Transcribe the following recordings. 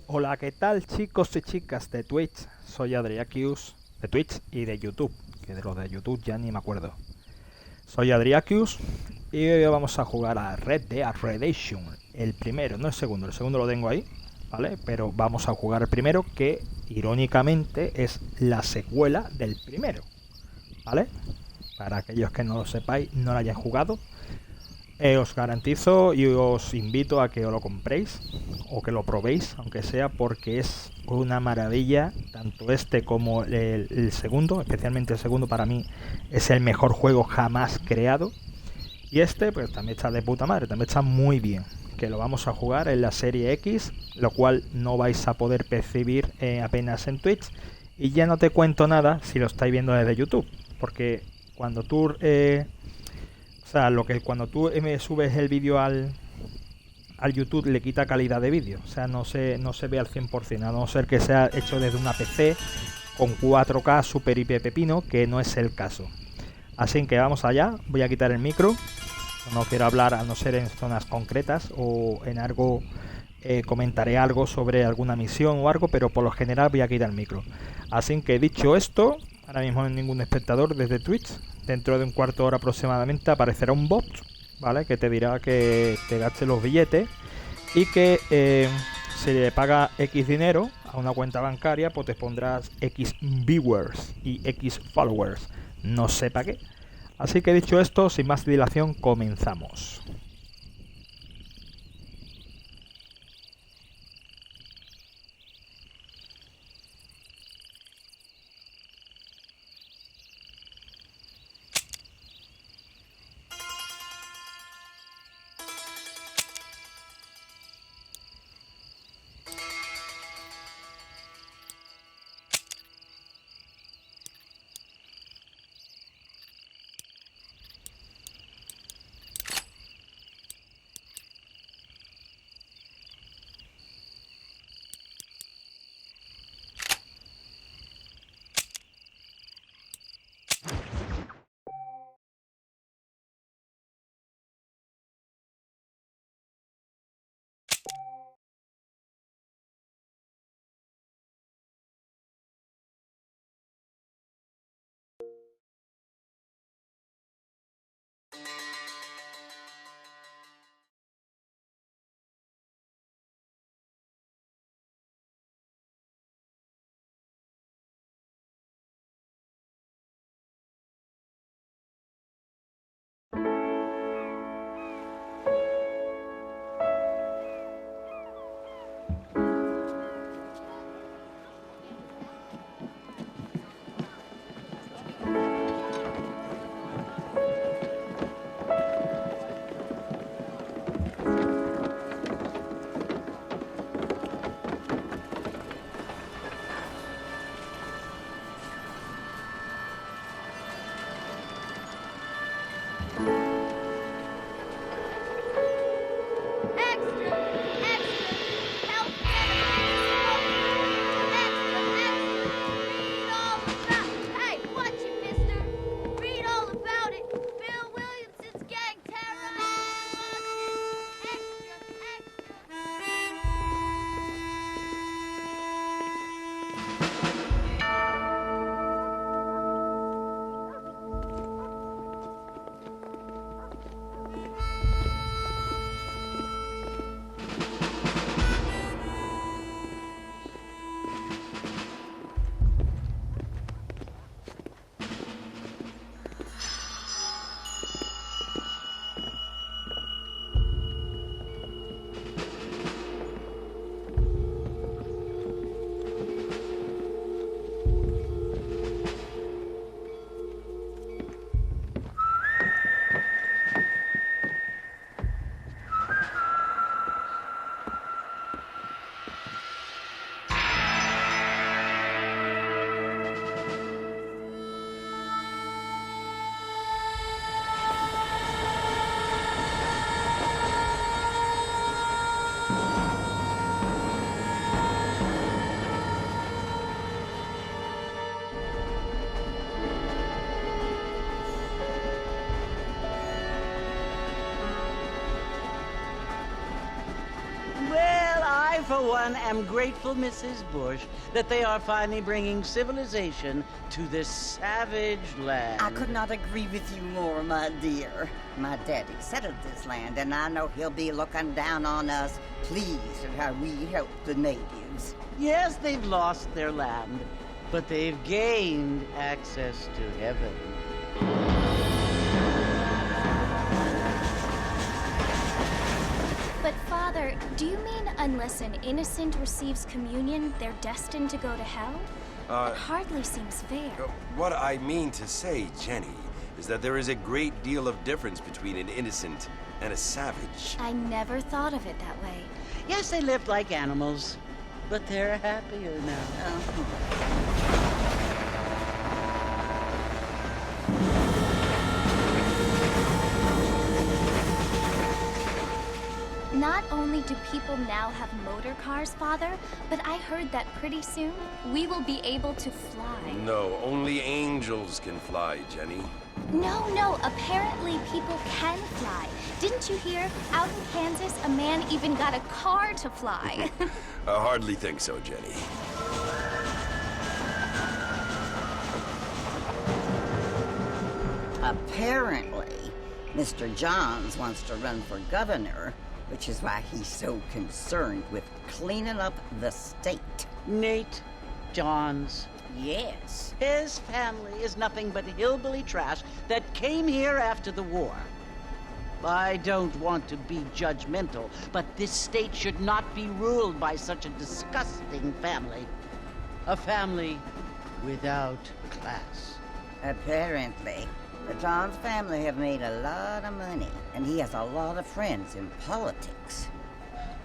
Hola, ¿qué tal chicos y chicas de Twitch? Soy Adriakius de Twitch y de YouTube, que de lo de YouTube ya ni me acuerdo. Soy Adriakius y hoy vamos a jugar a Red Dead Redemption, el primero, no el segundo lo tengo ahí, ¿vale? Pero vamos a jugar el primero que irónicamente es la secuela del primero, ¿vale? Para aquellos que no lo sepáis, no lo hayan jugado, os garantizo y os invito a que os lo compréis o que lo probéis, aunque sea, porque es una maravilla, tanto este como el segundo, especialmente el segundo para mí es el mejor juego jamás creado. Y este pues también está de puta madre, también está muy bien. Que lo vamos a jugar en la serie X, lo cual no vais a poder percibir apenas en Twitch. Y ya no te cuento nada si lo estáis viendo desde YouTube, porque cuando tú o sea, lo que cuando tú me subes el vídeo al YouTube le quita calidad de vídeo. O sea, no se ve al 100%, a no ser que sea hecho desde una PC con 4K Super IP Pepino, que no es el caso. Así que vamos allá, voy a quitar el micro. No quiero hablar a no ser en zonas concretas o en algo, comentaré algo sobre alguna misión o algo, pero por lo general voy a quitar el micro. Así que dicho esto, ahora mismo no hay ningún espectador desde Twitch. Dentro de un cuarto de hora aproximadamente aparecerá un bot, ¿vale? Que te dirá que te gastes los billetes y que si le paga X dinero a una cuenta bancaria, pues te pondrás X viewers y X followers. No sé para qué. Así que dicho esto, sin más dilación, comenzamos. for one, am grateful, Mrs. Bush, that they are finally bringing civilization to this savage land. I could not agree with you more, my dear. My daddy settled this land, and I know he'll be looking down on us, pleased at how we help the natives. Yes, they've lost their land, but they've gained access to heaven. But Father, do you mean unless an innocent receives communion, they're destined to go to hell? It hardly seems fair. What I mean to say, Jenny, is that there is a great deal of difference between an innocent and a savage. I never thought of it that way. Yes, they lived like animals, but they're happier now. Not only do people now have motor cars, Father, but I heard that pretty soon we will be able to fly. No, only angels can fly, Jenny. No, apparently people can fly. Didn't you hear? Out in Kansas, a man even got a car to fly. I hardly think so, Jenny. Apparently, Mr. Johns wants to run for governor, which is why he's so concerned with cleaning up the state. Nate Johns. Yes. His family is nothing but hillbilly trash that came here after the war. I don't want to be judgmental, but this state should not be ruled by such a disgusting family. A family without class. Apparently, the Johns family have made a lot of money, and he has a lot of friends in politics.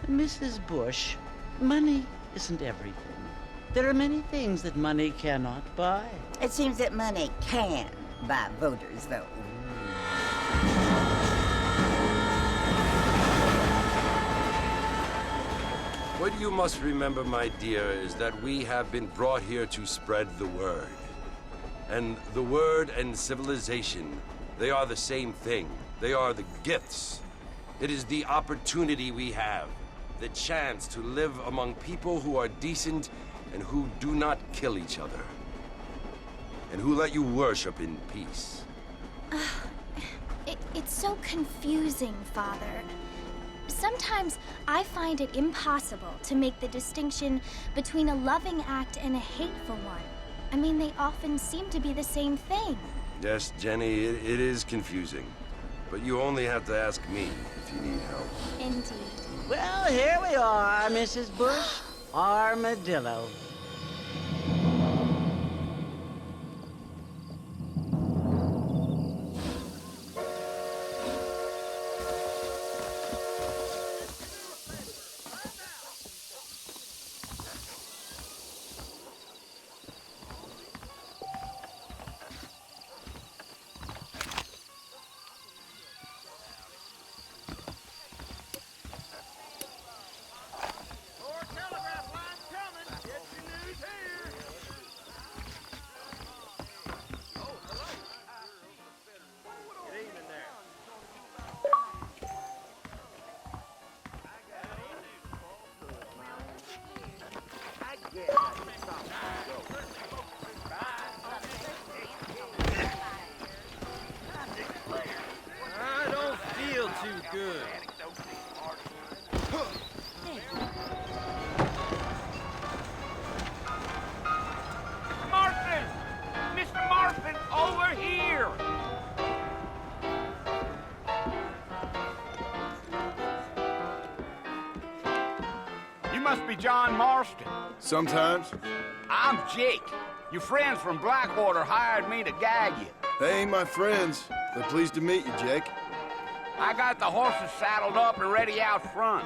Mrs. Bush, money isn't everything. There are many things that money cannot buy. It seems that money can buy voters, though. What you must remember, my dear, is that we have been brought here to spread the word. And the word and civilization, they are the same thing. They are the gifts. It is the opportunity we have, the chance to live among people who are decent and who do not kill each other, and who let you worship in peace. It's so confusing, Father. Sometimes I find it impossible to make the distinction between a loving act and a hateful one. I mean, they often seem to be the same thing. Yes, Jenny, it is confusing. But you only have to ask me if you need help. Indeed. Well, here we are, Mrs. Bush. Armadillo. I don't feel too good. Martin! Mr. Martin, over here! You must be John Marston. Sometimes. I'm Jake. Your friends from Blackwater hired me to guide you. They ain't my friends, but pleased to meet you, Jake. I got the horses saddled up and ready out front.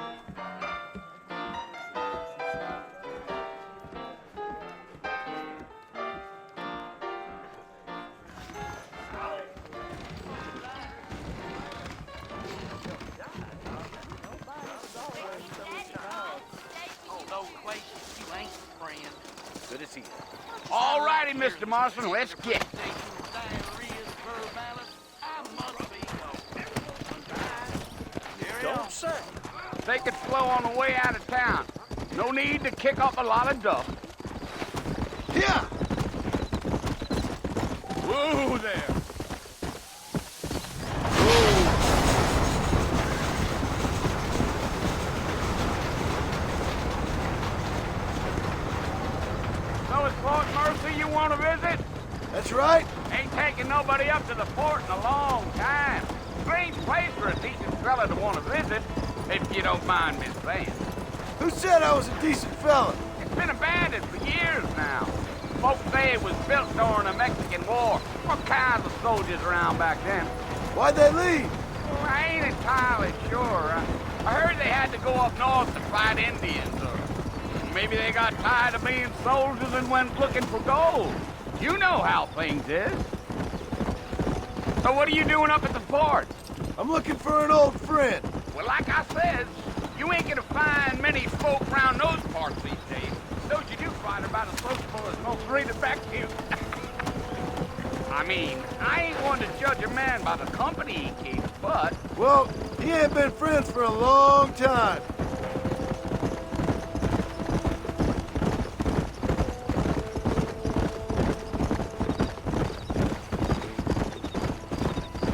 Good to see you. All righty, Mr. Marston, let's get it. Don't say. Take it slow on the way out of town. No need to kick up a lot of dust. Yeah! Whoa there! So it's Fort Mercy you want to visit? That's right. Ain't taking nobody up to the fort in a long time. Strange place for a decent fella to want to visit, if you don't mind me saying. Who said I was a decent fella? It's been abandoned for years now. Folks say it was built during the Mexican War. What kinds of soldiers around back then? Why'd they leave? Well, I ain't entirely sure. I heard they had to go up north to fight Indians, or maybe they got tired of being soldiers and went looking for gold. You know how things is. So what are you doing up at the fort? I'm looking for an old friend. Well, like I said, you ain't gonna find many folk around those parts these days. Those you do find are about as sociable as most read back to you. I mean, I ain't one to judge a man by the company he keeps, but... Well, he ain't been friends for a long time.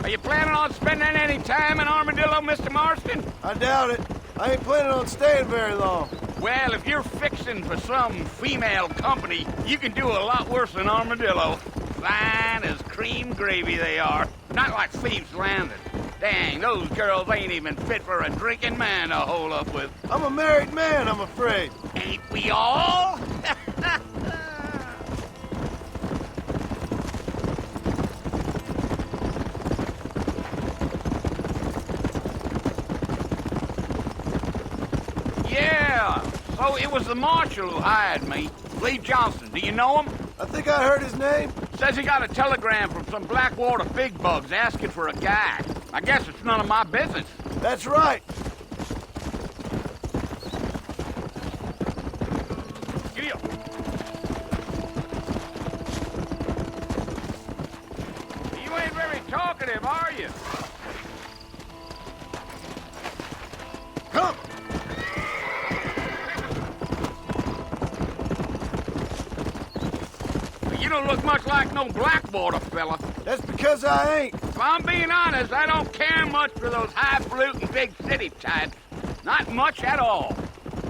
Are you planning on spending any time in Armadillo, Mr. Marston? I doubt it. I ain't planning on staying very long. Well, if you're fixing for some female company, you can do a lot worse than Armadillo. Fine as cream gravy they are. Not like Thieves' Landing. Dang, those girls ain't even fit for a drinking man to hole up with. I'm a married man, I'm afraid. Ain't we all? Yeah, so it was the marshal who hired me. Lee Johnson, do you know him? I think I heard his name. Says he got a telegram from some Blackwater big bugs asking for a guy. I guess it's none of my business. That's right. Giddy up. You ain't very talkative, are you? Come! You don't look much like no Blackwater fella. That's because I ain't. If I'm being honest, I don't care much for those highfalutin big city types. Not much at all.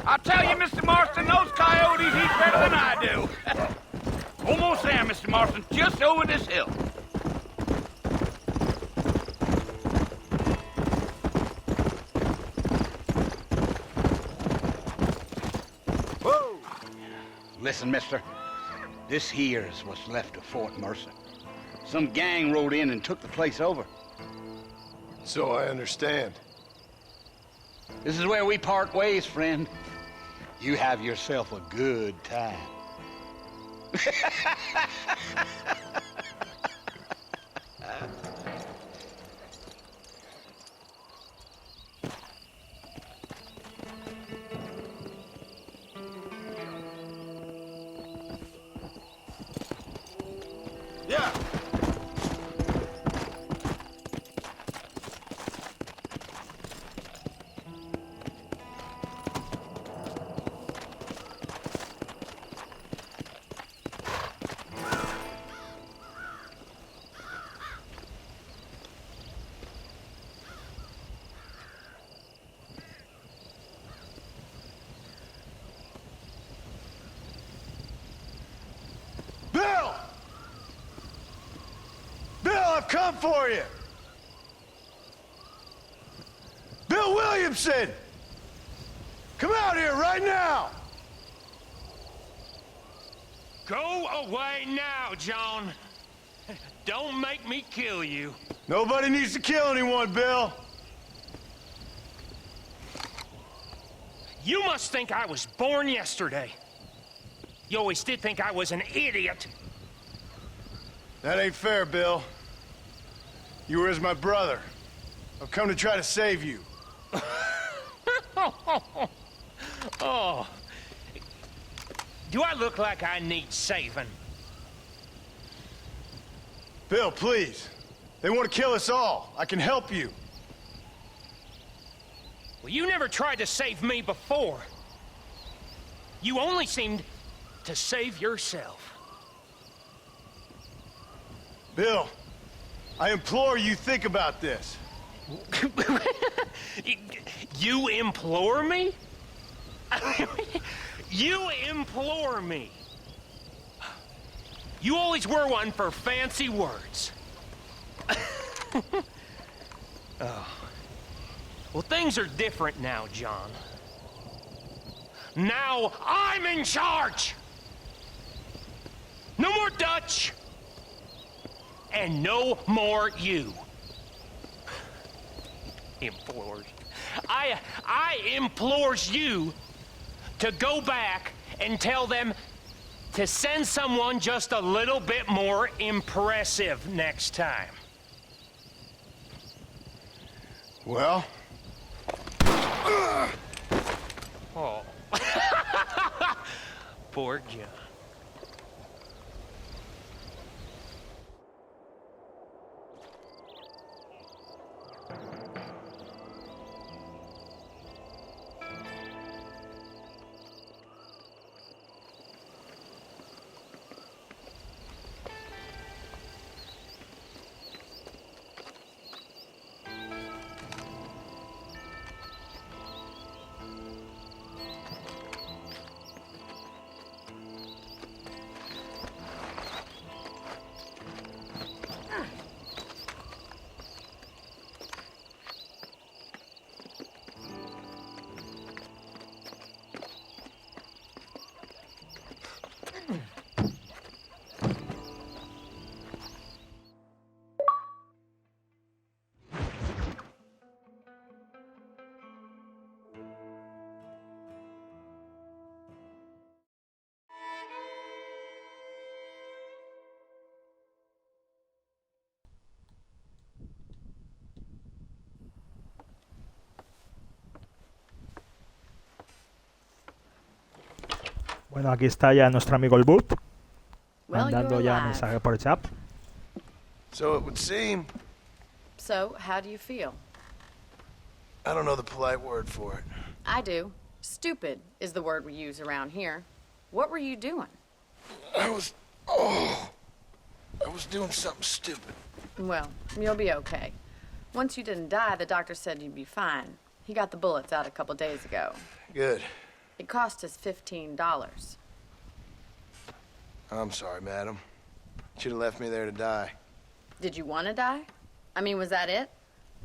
I'll tell you, Mr. Marston, those coyotes eat better than I do. Almost there, Mr. Marston, just over this hill. Whoa! Listen, mister. This here's what's left of Fort Mercer. Some gang rode in and took the place over. So I understand. This is where we part ways, friend. You have yourself a good time. Yeah. Bill! Bill, I've come for you! Bill Williamson! Come out here right now! Go away now, John. Don't make me kill you. Nobody needs to kill anyone, Bill. You must think I was born yesterday. You always did think I was an idiot. That ain't fair, Bill. You were as my brother. I've come to try to save you. Oh. Do I look like I need saving? Bill, please. They want to kill us all. I can help you. Well, you never tried to save me before. You only seemed to save yourself. Bill, I implore you think about this. You implore me? You implore me. You always were one for fancy words. Oh. Well, things are different now, John. Now I'm in charge! No more Dutch! And no more you. Implores. I implores you to go back and tell them to send someone just a little bit more impressive next time. Well? Oh. Poor John. Bueno, aquí está ya nuestro amigo el Boot, Well, mandando you're ya alive. mensajes por el chat. So it would seem. So, how do you feel? I don't know the polite word for it. I do. Stupid is the word we use around here. What were you doing? I was doing something stupid. Well, you'll be okay. Once you didn't die, the doctor said you'd be fine. He got the bullets out a couple days ago. Good. It cost us $15. I'm sorry, madam. Should have left me there to die. Did you want to die? I mean, was that it?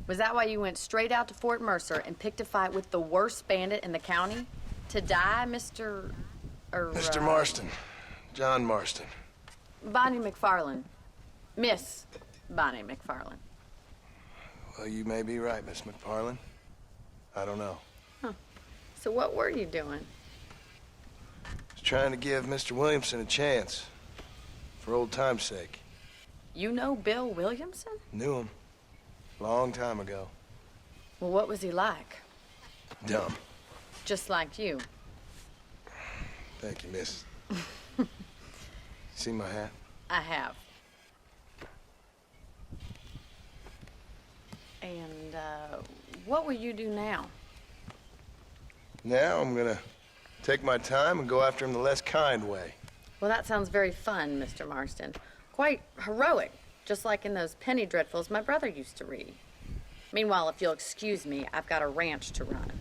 Was that why you went straight out to Fort Mercer and picked a fight with the worst bandit in the county? To die, Mr. Mr. Marston. John Marston. Bonnie McFarlane. Miss Bonnie McFarlane. Well, you may be right, Miss McFarlane. I don't know. So what were you doing? Was trying to give Mr. Williamson a chance. For old time's sake. You know Bill Williamson? Knew him. Long time ago. Well, what was he like? Dumb. Just like you. Thank you, miss. See my hat? I have. And, what will you do now? Now I'm gonna take my time and go after him the less kind way. Well, that sounds very fun, Mr. Marston. Quite heroic, just like in those penny dreadfuls my brother used to read. Meanwhile, if you'll excuse me, I've got a ranch to run.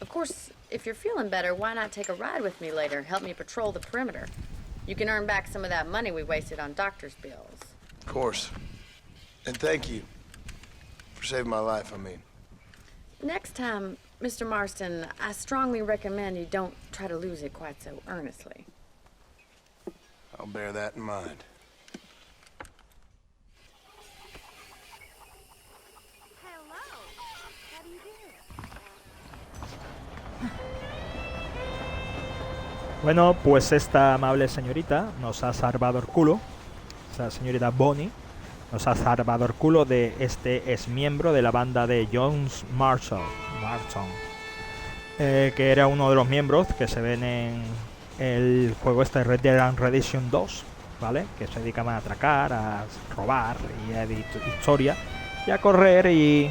Of course, if you're feeling better, why not take a ride with me later? Help me patrol the perimeter. You can earn back some of that money we wasted on doctor's bills. Of course. And thank you. For saving my life, I mean. Next time, Mr. Marston, I strongly recommend you don't try to lose it quite so earnestly. I'll bear that in mind. Bueno, pues esta amable señorita nos ha salvado el culo. Esta señorita Bonnie nos ha salvado el culo de este exmiembro de la banda de John Marston, que era uno de los miembros que se ven en el juego este Red Dead Redemption 2, ¿vale? Que se dedican a atracar, a robar y a historia y a correr, y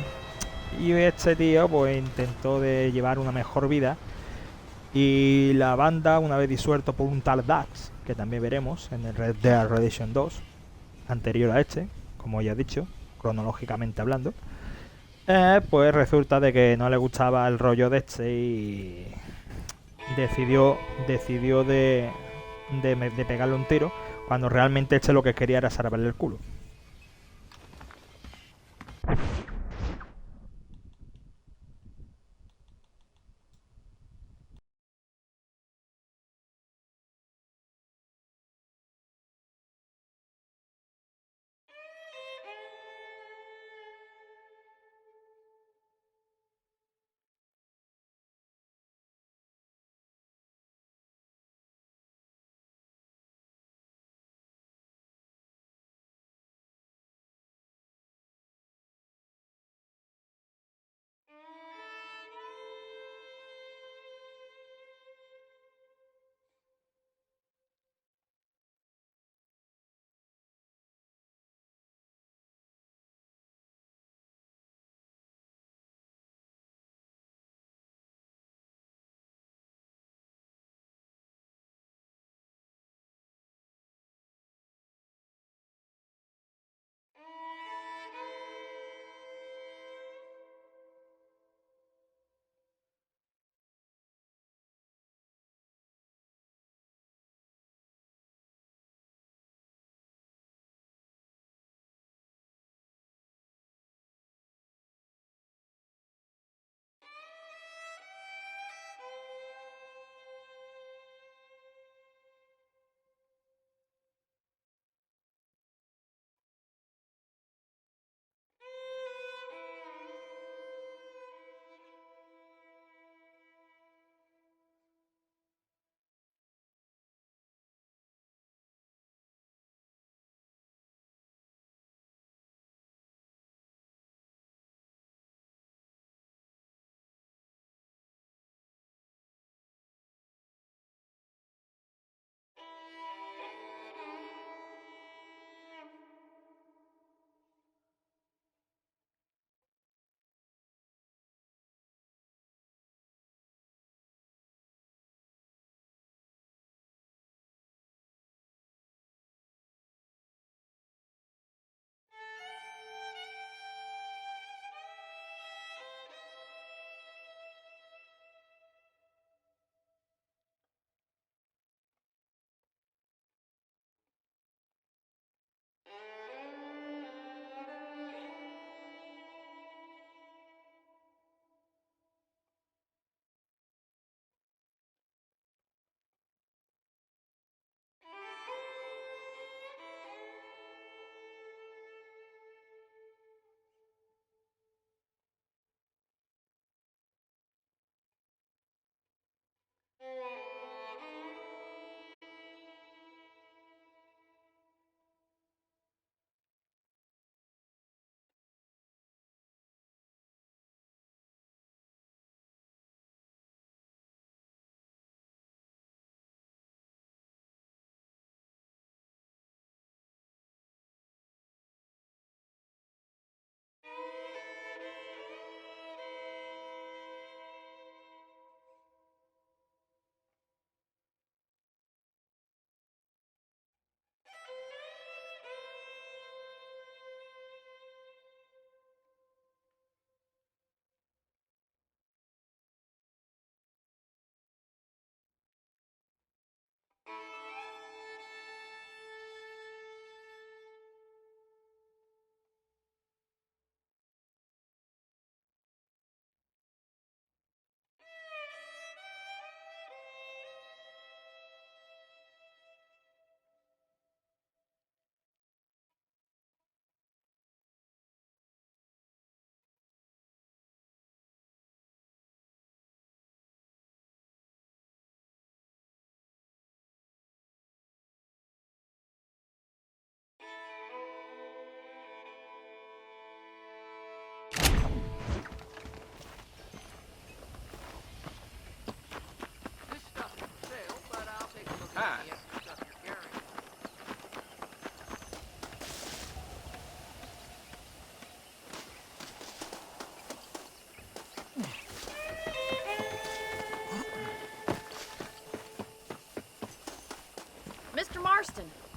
este tío pues intentó de llevar una mejor vida Y la banda, una vez disuelto por un tal Dax, que también veremos en el Red Dead Redemption 2, anterior a este, como ya he dicho, cronológicamente hablando, pues resulta de que no le gustaba el rollo de este y decidió de pegarle un tiro, cuando realmente este lo que quería era salvarle el culo.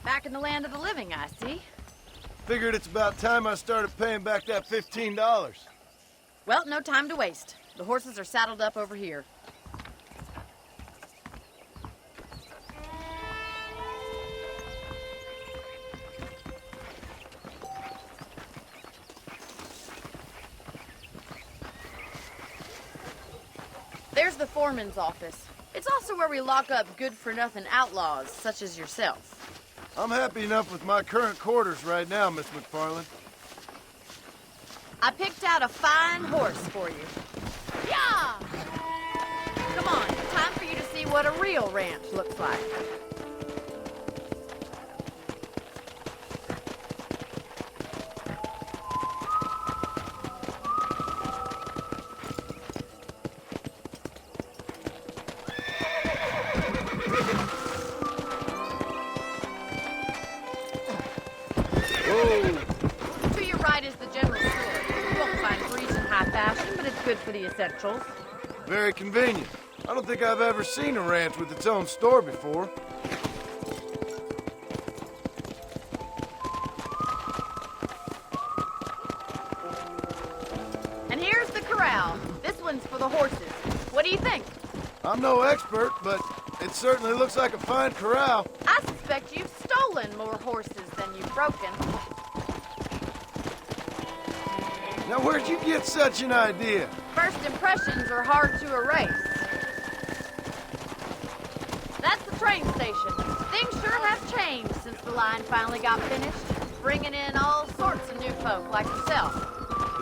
Back in the land of the living, I see. Figured it's about time I started paying back that $15. Well, no time to waste. The horses are saddled up over here. There's the foreman's office. It's also where we lock up good-for-nothing outlaws, such as yourself. I'm happy enough with my current quarters right now, Miss McFarland. I picked out a fine horse for you. Yeah! Come on, time for you to see what a real ranch looks like. To your right is the general store. You won't find breeze in high fashion, but it's good for the essentials. Very convenient. I don't think I've ever seen a ranch with its own store before. And here's the corral. This one's for the horses. What do you think? I'm no expert, but it certainly looks like a fine corral. I suspect you've stolen more horses than you've broken. Now, where'd you get such an idea? First impressions are hard to erase. That's the train station. Things sure have changed since the line finally got finished, bringing in all sorts of new folk like yourself.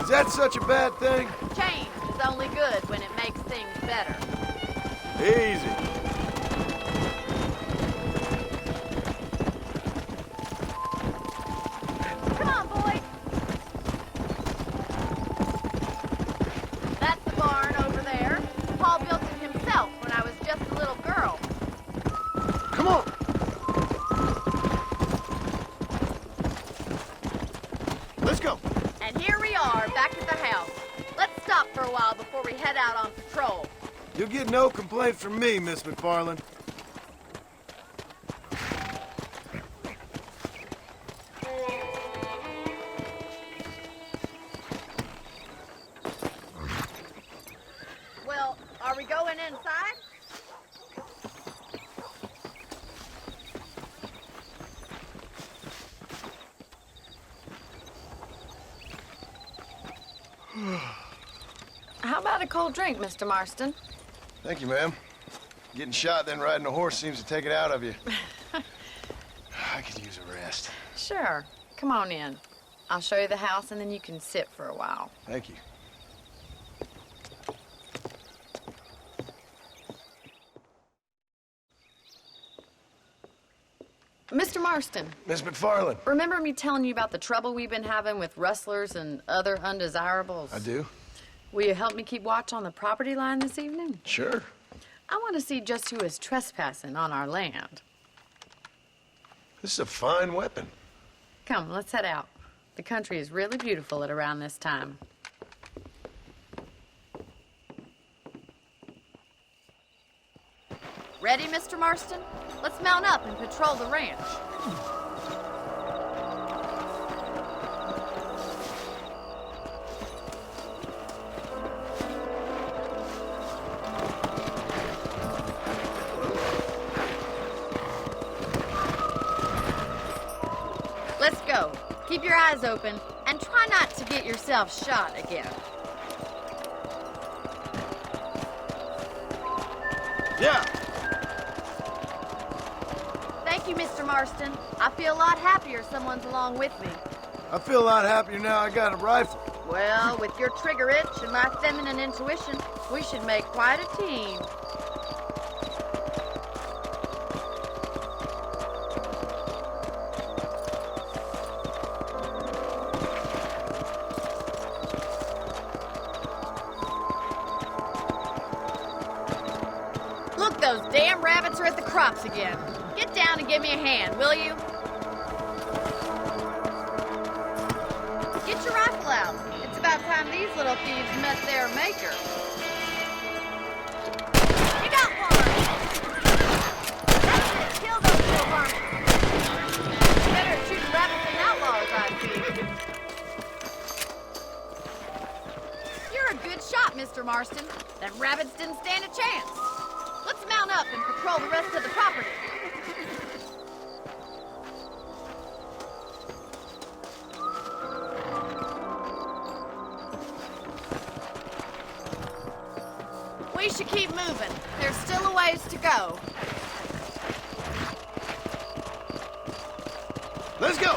Is that such a bad thing? Change is only good when it makes things better. Easy. Come on, boy. That's the barn over there. Paul built it himself when I was just a little girl. Come on. Let's go. And here we are, back at the house. Let's stop for a while before we head out on patrol. You'll get no complaint from me, Miss McFarland. Well, are we going inside? How about a cold drink, Mr. Marston? Thank you, ma'am. Getting shot, then riding a horse seems to take it out of you. I could use a rest. Sure. Come on in. I'll show you the house, and then you can sit for a while. Thank you. Mr. Marston, Miss McFarland. remember me telling you about the trouble we've been having with rustlers and other undesirables? I do? Will you help me keep watch on the property line this evening? Sure. I want to see just who is trespassing on our land. This is a fine weapon. Come, let's head out. The country is really beautiful at around this time. Ready, Mr. Marston? Let's mount up and patrol the ranch. Let's go. Keep your eyes open and try not to get yourself shot again. Yeah. Thank you, Mr. Marston. I feel a lot happier someone's along with me. I feel a lot happier now I got a rifle. Well, with your trigger itch and my feminine intuition, we should make quite a team. Look, those damn rabbits are at the crops again. Get down and give me a hand, will you? Get your rifle out. It's about time these little thieves met their maker. You got one! That's it! Kill those little vermin! good shot, Mr. Marston. Them rabbits didn't stand a chance. Let's mount up and patrol the rest of the property. We should keep moving. There's still a ways to go. Let's go!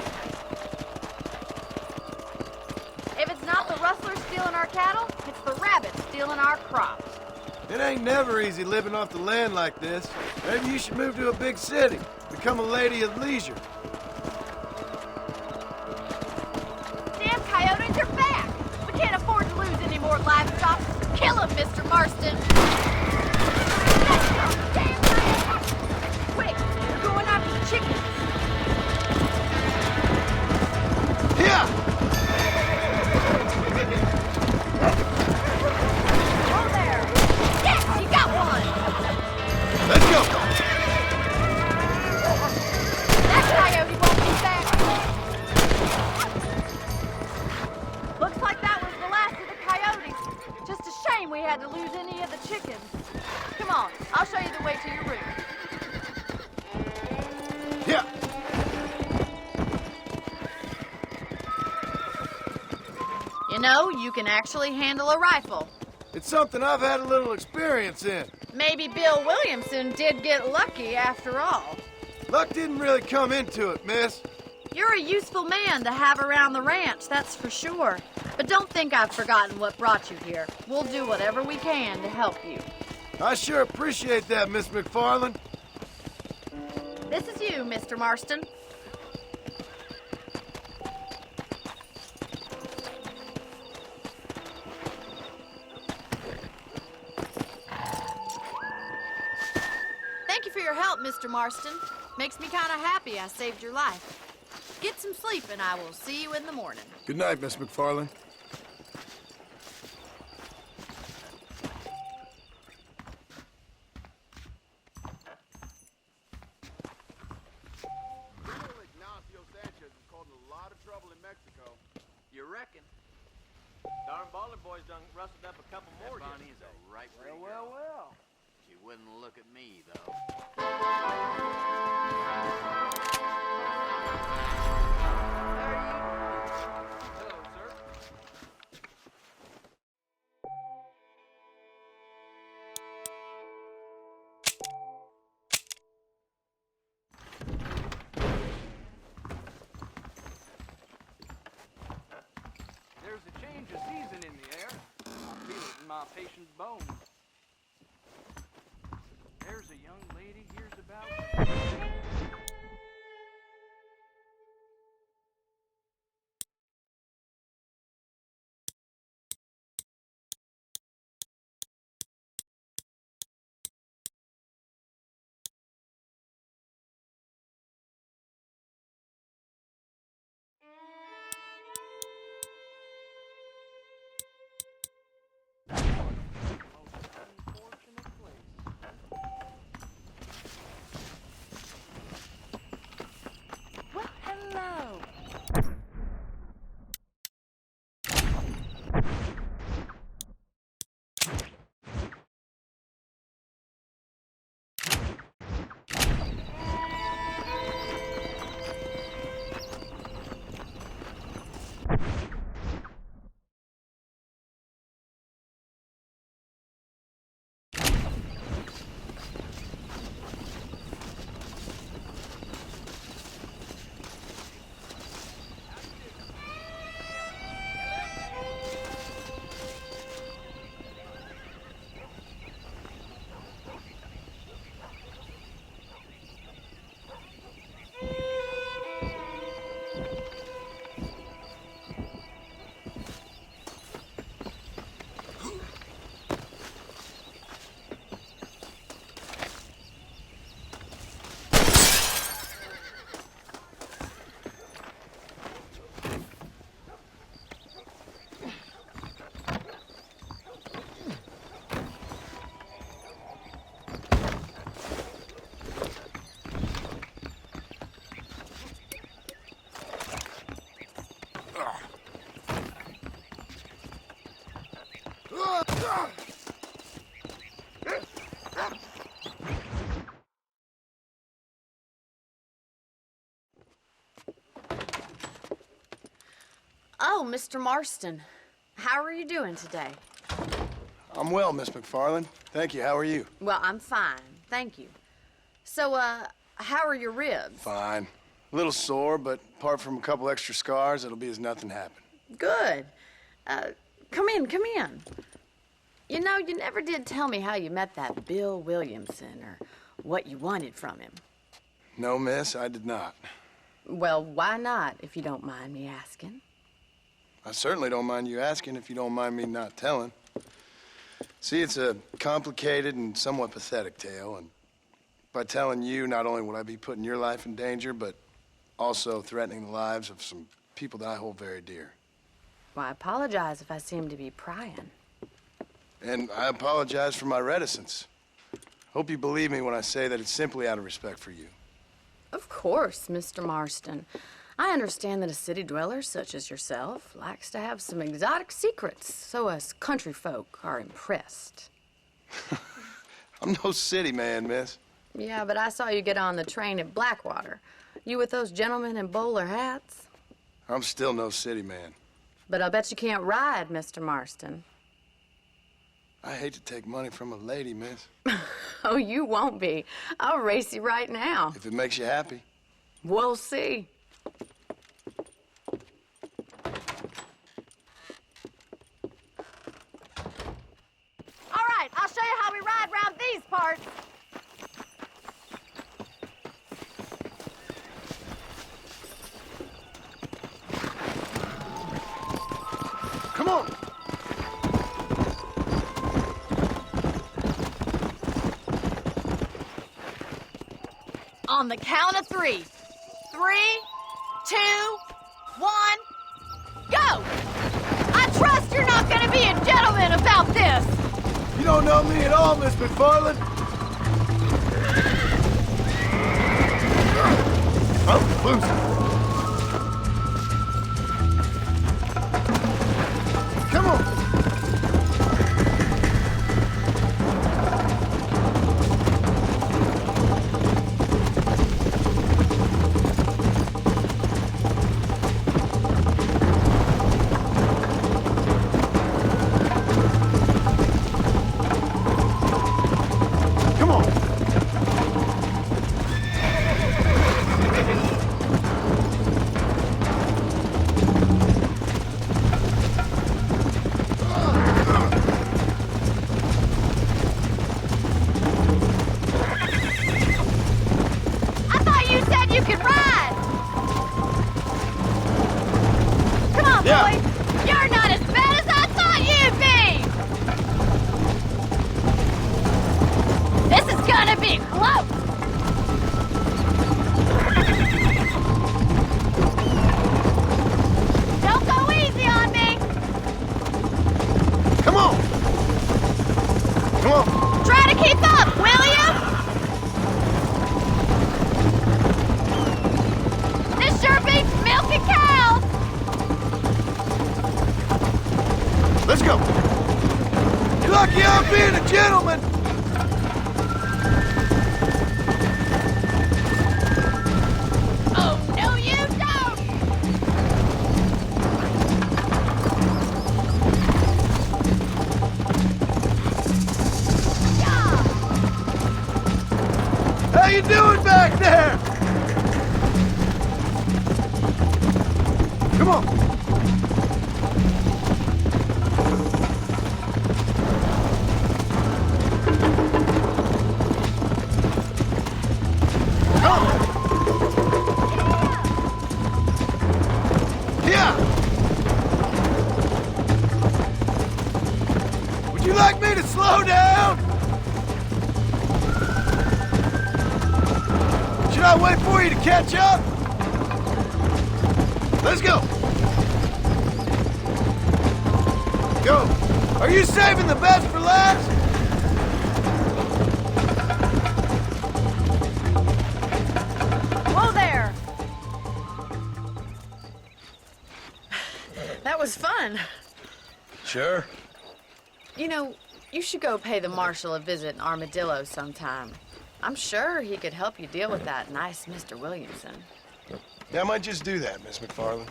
If it's not the rustlers stealing our cattle, it's the rabbits stealing our crops. It ain't never easy living off the land like this. Maybe you should move to a big city. Become a lady of leisure. Damn coyotes are back! We can't afford to lose any more livestock. Kill them, Mr. Marston! Damn coyotes! Quick, they're going after the chickens. Here! Oh, there! Yes, you got one! Let's go! That coyote won't be back! Looks like that was the last of the coyotes. Just a shame we had to lose any of the chickens. Come on, I'll show you the way to your room. Here! You know, you can actually handle a rifle. It's something I've had a little experience in. Maybe Bill Williamson did get lucky after all. Luck didn't really come into it, miss. You're a useful man to have around the ranch, that's for sure. But don't think I've forgotten what brought you here. We'll do whatever we can to help you. I sure appreciate that, Miss McFarland. This is you, Mr. Marston. Thank you for your help, Mr. Marston. Makes me kind of happy I saved your life. Get some sleep and I will see you in the morning. Good night, Miss McFarland. You reckon? Darn baller boys done rustled up a couple more. Bonnie is a right pretty girl. Well. She wouldn't look at me, though. Hello, sir. There's a change of season in the air. I feel it in my patient's bones. There's a young lady hears about. Unfortunate place. Oh, Mr. Marston. How are you doing today? I'm well, Miss McFarland. Thank you. How are you? Well, I'm fine. Thank you. So, how are your ribs? Fine. A little sore, but apart from a couple extra scars, it'll be as nothing happened. Good. Come in, come in. You know, you never did tell me how you met that Bill Williamson or what you wanted from him. No, miss, I did not. Well, why not, if you don't mind me asking? I certainly don't mind you asking if you don't mind me not telling. See, it's a complicated and somewhat pathetic tale, and by telling you, not only would I be putting your life in danger, but also threatening the lives of some people that I hold very dear. Well, I apologize if I seem to be prying. And I apologize for my reticence. Hope you believe me when I say that it's simply out of respect for you. Of course, Mr. Marston. I understand that a city dweller such as yourself likes to have some exotic secrets, so us country folk are impressed. I'm no city man, miss. Yeah, but I saw you get on the train at Blackwater. You with those gentlemen in bowler hats? I'm still no city man. But I bet you can't ride, Mr. Marston. I hate to take money from a lady, miss. Oh, you won't be. I'll race you right now. If it makes you happy. We'll see. All right, I'll show you how we ride around these parts. Come on! On the count of 3. 3, 2, 1, go! I trust you're not gonna be a gentleman about this! You don't know me at all, Miss McFarland. Oh, loose. Come on. Come on. I thought you said you could ride! Come on, Yeah. boy! You're not as bad as I thought you'd be! This is gonna be close! Don't go easy on me! Come on. Come on. Try to keep up, will you? This sure beats milking cows! Let's go. You're lucky I'm being a gentleman. Oh, no, you don't! Yeah! How you doing back there? Come on. Come on. Yeah. Would you like me to slow down? Should I wait for you to catch up? Let's go. Go. Are you saving the best for last? Whoa there! That was fun. Sure. You know, you should go pay the marshal a visit in Armadillo sometime. I'm sure he could help you deal with that nice Mr. Williamson. Yeah, I might just do that, Miss McFarland.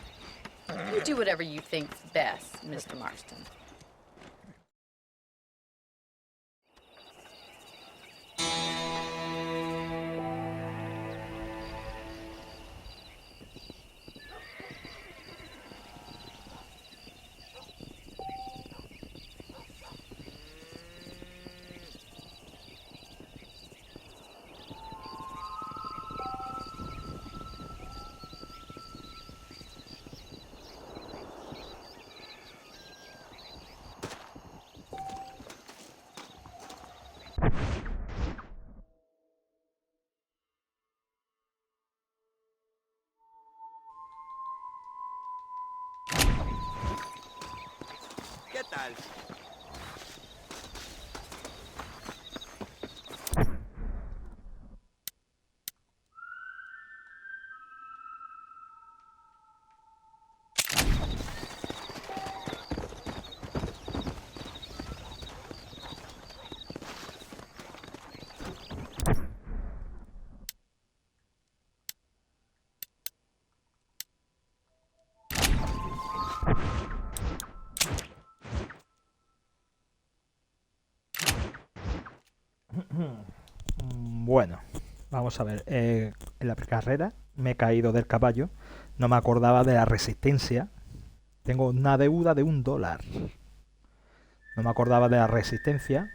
You do whatever you think's best, Mr. Marston. ¿Qué tal? Bueno, vamos a ver. En la carrera me he caído del caballo. No me acordaba de la resistencia. Tengo una deuda de $1. No me acordaba de la resistencia.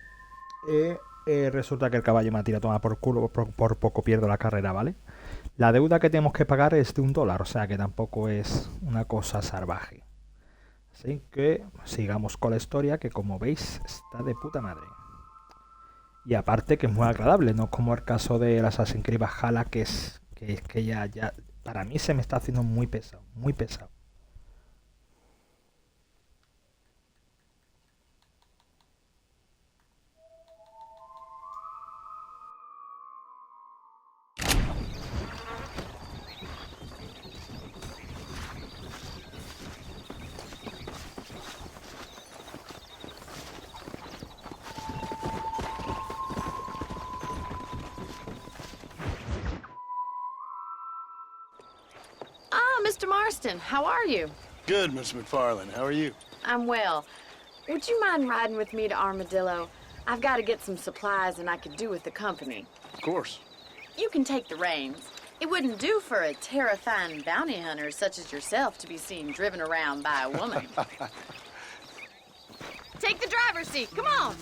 Resulta que el caballo me ha tirado a tomar por culo. Por poco pierdo la carrera, ¿vale? La deuda que tenemos que pagar es de $1. O sea que tampoco es una cosa salvaje. Así que sigamos con la historia, que como veis está de puta madre. Y aparte que es muy agradable, no como el caso del Assassin's Creed Valhalla, que ya para mí se me está haciendo muy pesado, muy pesado. Mr. Marston, how are you? Good, Miss McFarland. How are you? I'm well. Would you mind riding with me to Armadillo? I've got to get some supplies and I could do with the company. Of course. You can take the reins. It wouldn't do for a terrifying bounty hunter such as yourself to be seen driven around by a woman. Take the driver's seat. Come on.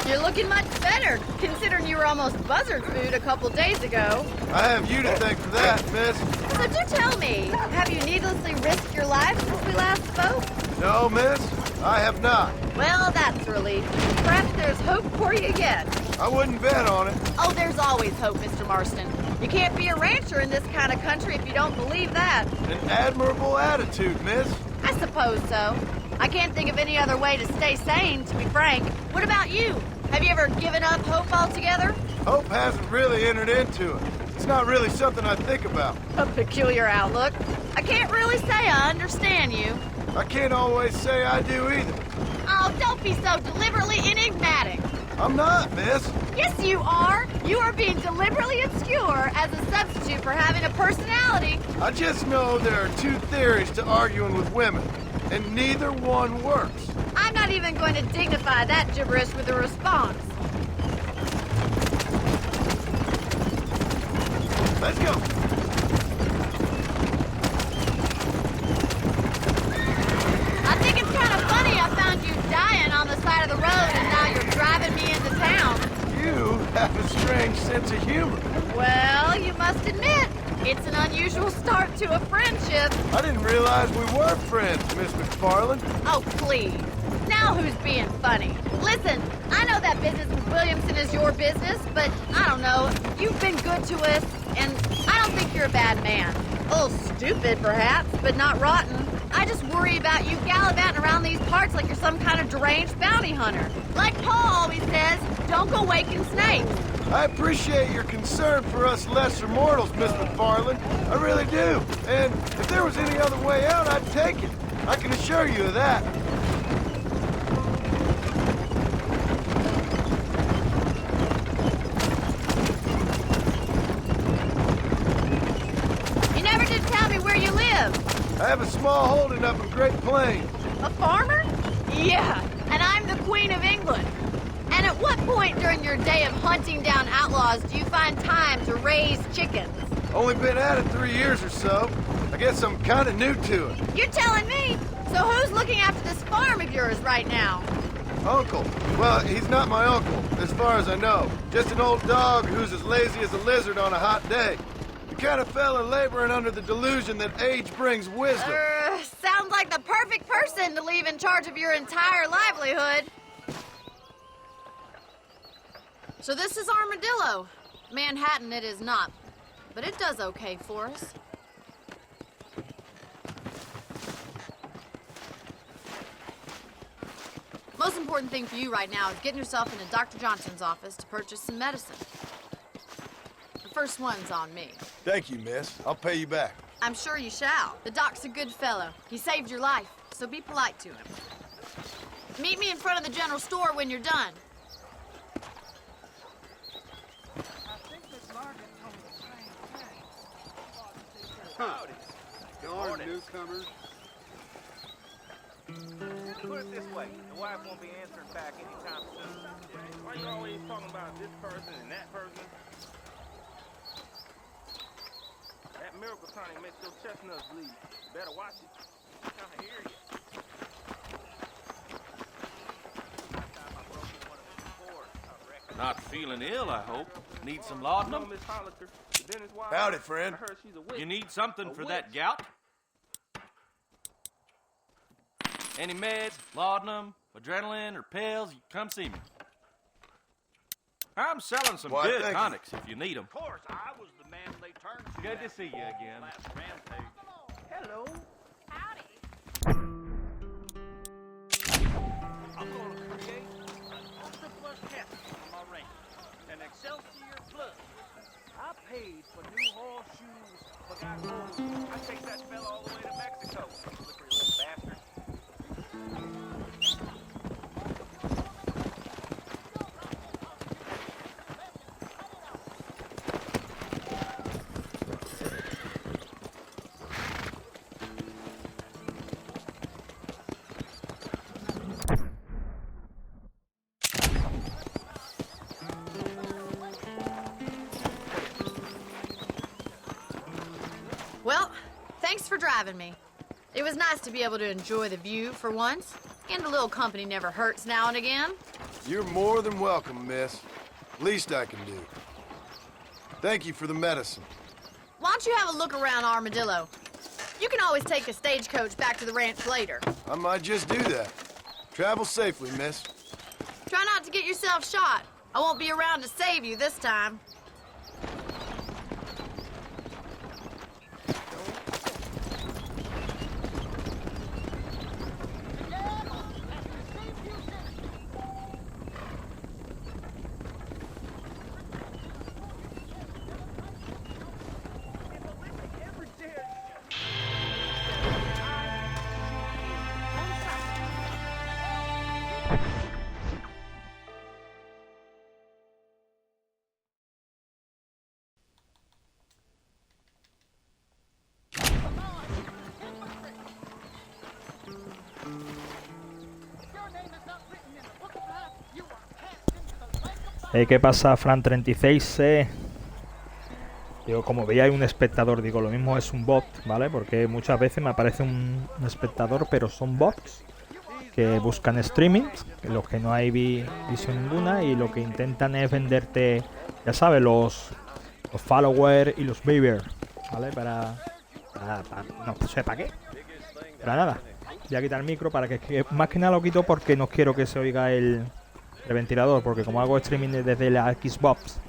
You're looking much better, considering you were almost buzzard food a couple days ago. I have you to thank for that, miss. So do tell me, have you needlessly risked your life since we last spoke? No, miss, I have not. Well, that's a relief. Perhaps there's hope for you yet. I wouldn't bet on it. Oh, there's always hope, Mr. Marston. You can't be a rancher in this kind of country if you don't believe that. An admirable attitude, miss. I suppose so. I can't think of any other way to stay sane, to be frank. What about you? Have you ever given up hope altogether? Hope hasn't really entered into it. It's not really something I think about. A peculiar outlook. I can't really say I understand you. I can't always say I do either. Oh, don't be so deliberately enigmatic. I'm not, miss. Yes, you are. You are being deliberately obscure as a substitute for having a personality. I just know there are two theories to arguing with women, and neither one works. I'm not even going to dignify that gibberish with a response. Let's go. I think it's kind of funny I found you dying on the side of the road and now you're driving me into town. You have a strange sense of humor. Well, you must admit, it's an unusual start to a friendship. I didn't realize we were friends, Miss McFarland. Oh, please. Now who's being funny? Listen, I know that business with Williamson is your business, but I don't know. You've been good to us, and I don't think you're a bad man. A little stupid, perhaps, but not rotten. I just worry about you gallivanting around these parts like you're some kind of deranged bounty hunter. Like Paul always says, don't go waking snakes. I appreciate your concern for us lesser mortals, Miss McFarland. I really do. And if there was any other way out, I'd take it. I can assure you of that. You never did tell me where you live. I have a small holding up in Great Plains. A farmer? Yeah, and I'm the Queen of England. And at what point during your day of hunting down outlaws do you find time to raise chickens? Only been at it 3 years or so. I guess I'm kind of new to it. You're telling me? So who's looking after this farm of yours right now? Uncle. Well, he's not my uncle, as far as I know. Just an old dog who's as lazy as a lizard on a hot day. The kind of fella laboring under the delusion that age brings wisdom. Sounds like the perfect person to leave in charge of your entire livelihood. So this is Armadillo. Manhattan it is not, but it does okay for us. Most important thing for you right now is getting yourself into Dr. Johnson's office to purchase some medicine. The first one's on me. Thank you, miss. I'll pay you back. I'm sure you shall. The doc's a good fellow. He saved your life, so be polite to him. Meet me in front of the general store when you're done. Howdy. Darn newcomers. Put it this way, the wife won't be answering back anytime soon. Why you always talking about this person and that person? That miracle tonic makes your chestnuts bleed. You better watch it. I'm trying to hear you. Not feeling ill, I hope. Need some laudanum? Howdy, friend. You need something for that gout? Any meds, laudanum, adrenaline, or pills, you come see me. I'm selling some good tonics if you need them. Of course, I was the man they turned to. Good to see you again. Last rampage. Hello. Howdy. I'm going to create an Ultra Plus capsule on my ranch. An Excelsior Plus. I paid for new horseshoes, but got gold. I take that fella all the way to Mexico. Slippery little bastard. Well, thanks for driving me. It was nice to be able to enjoy the view for once, and a little company never hurts now and again. You're more than welcome, miss. Least I can do. Thank you for the medicine. Why don't you have a look around Armadillo? You can always take a stagecoach back to the ranch later. I might just do that. Travel safely, miss. Try not to get yourself shot. I won't be around to save you this time. ¿Qué pasa, Fran36? Digo, como veía hay un espectador, digo, lo mismo es un bot, ¿vale? Porque muchas veces me aparece un espectador, pero son bots que buscan streamings, en los que no hay visión ninguna, y lo que intentan es venderte, ya sabes, los followers y los viewers, ¿vale? No sé para qué. Para nada. Voy a quitar el micro para que más que nada lo quito porque no quiero que se oiga el ventilador, porque como hago streaming desde la Xbox,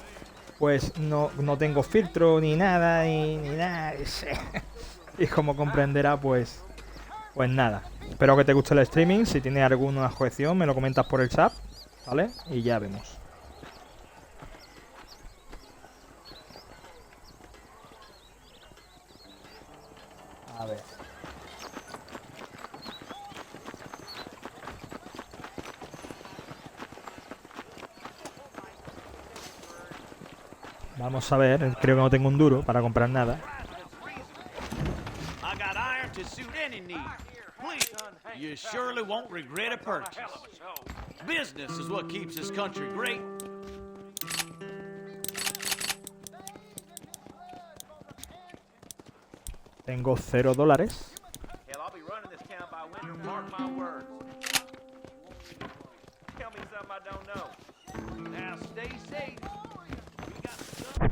pues no tengo filtro ni nada, ni nada. Y como comprenderá, pues nada. Espero que te guste el streaming. Si tienes alguna objeción me lo comentas por el chat, ¿vale? Y ya vemos. Vamos a ver, creo que no tengo un duro para comprar nada. I got iron to suit any need. Please, you surely won't regret a purchase. Business is what keeps this country great. Tengo $0. Hell, I'll be running this town by winter, mark my words. Tell me something I don't know. Now stay safe. We got some...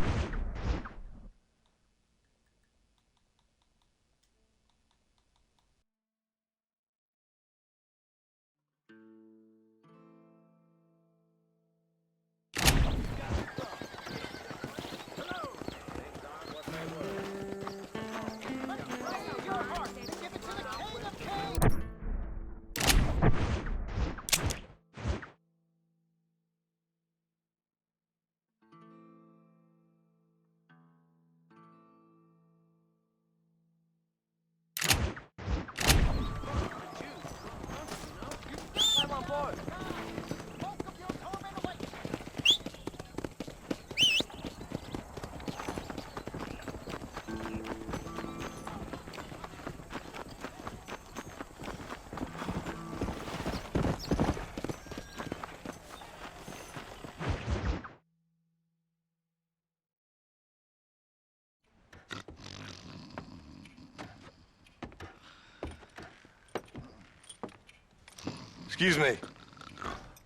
Excuse me.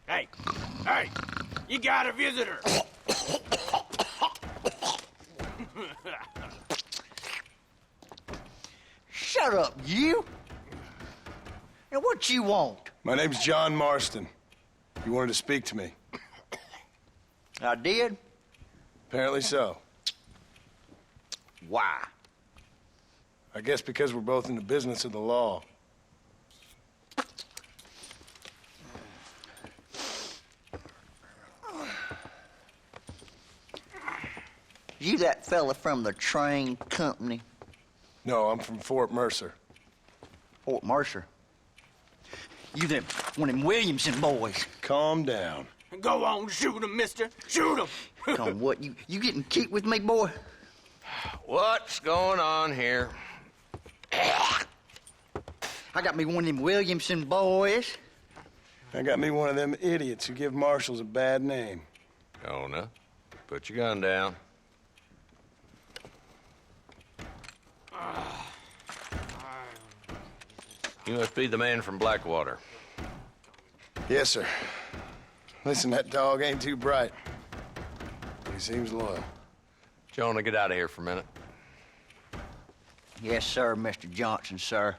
Hey, you got a visitor. Shut up, you! Now, what you want? My name's John Marston. You wanted to speak to me. I did? Apparently so. Why? I guess because we're both in the business of the law. You that fella from the train company? No, I'm from Fort Mercer. Fort Mercer? You them, one of them Williamson boys. Calm down. Go on, shoot him, mister. Shoot him. Come on, what, you getting kicked with me, boy? What's going on here? I got me one of them Williamson boys. I got me one of them idiots who give marshals a bad name. Jonah, put your gun down. You must be the man from Blackwater. Yes, sir. Listen, that dog ain't too bright. He seems loyal. Jonah, get out of here for a minute. Yes, sir, Mr. Johnson, sir.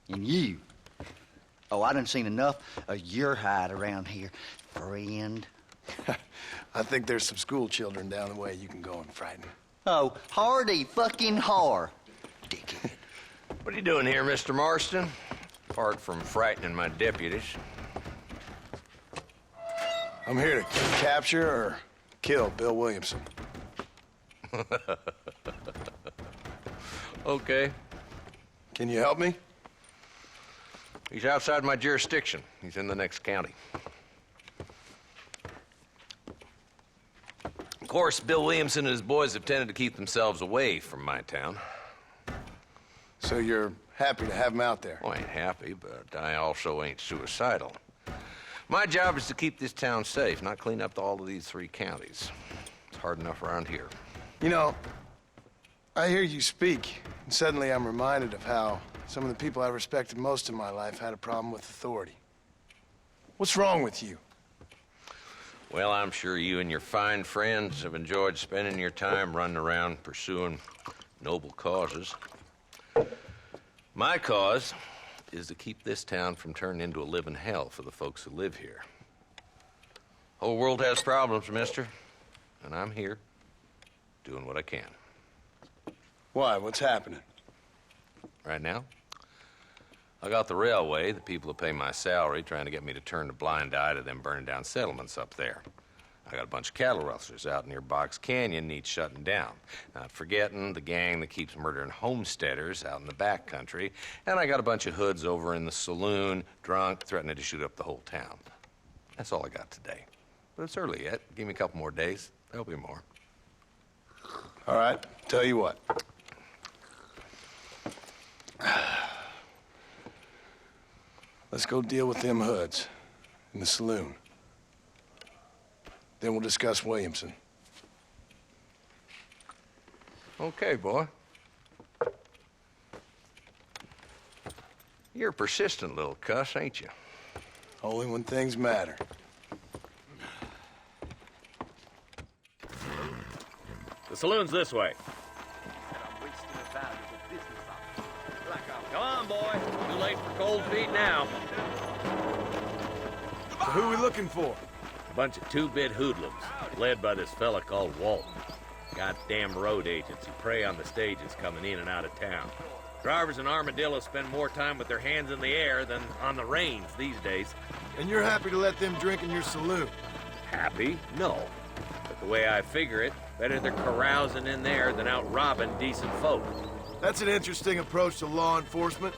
And you. Oh, I done seen enough of your hide around here, friend. I think there's some school children down the way you can go and frighten. Oh, hardy fucking har. Dickhead. What are you doing here, Mr. Marston? Apart from frightening my deputies. I'm here to capture or kill Bill Williamson. Okay. Can you help me? He's outside my jurisdiction. He's in the next county. Of course, Bill Williamson and his boys have tended to keep themselves away from my town. So you're happy to have him out there? Well, I ain't happy, but I also ain't suicidal. My job is to keep this town safe, not clean up all of these 3 counties. It's hard enough around here. You know, I hear you speak, and suddenly I'm reminded of how some of the people I respected most in my life had a problem with authority. What's wrong with you? Well, I'm sure you and your fine friends have enjoyed spending your time running around pursuing noble causes. My cause is to keep this town from turning into a living hell for the folks who live here. Whole world has problems, mister, and I'm here doing what I can. Why? What's happening? Right now, I got the railway, the people who pay my salary, trying to get me to turn a blind eye to them burning down settlements up there. I got a bunch of cattle rustlers out near Box Canyon needs shutting down. Not forgetting the gang that keeps murdering homesteaders out in the back country. And I got a bunch of hoods over in the saloon, drunk, threatening to shoot up the whole town. That's all I got today. But it's early yet. Give me a couple more days. There'll be more. All right, tell you what. Let's go deal with them hoods in the saloon. Then we'll discuss Williamson. Okay, boy. You're a persistent little cuss, ain't you? Only when things matter. The saloon's this way. Come on, boy. Too late for cold feet now. So who are we looking for? A bunch of two-bit hoodlums, led by this fella called Walton. Goddamn road agents who prey on the stages coming in and out of town. Drivers in Armadillo spend more time with their hands in the air than on the reins these days. And you're happy to let them drink in your saloon? Happy? No. But the way I figure it, better they're carousing in there than out robbing decent folk. That's an interesting approach to law enforcement.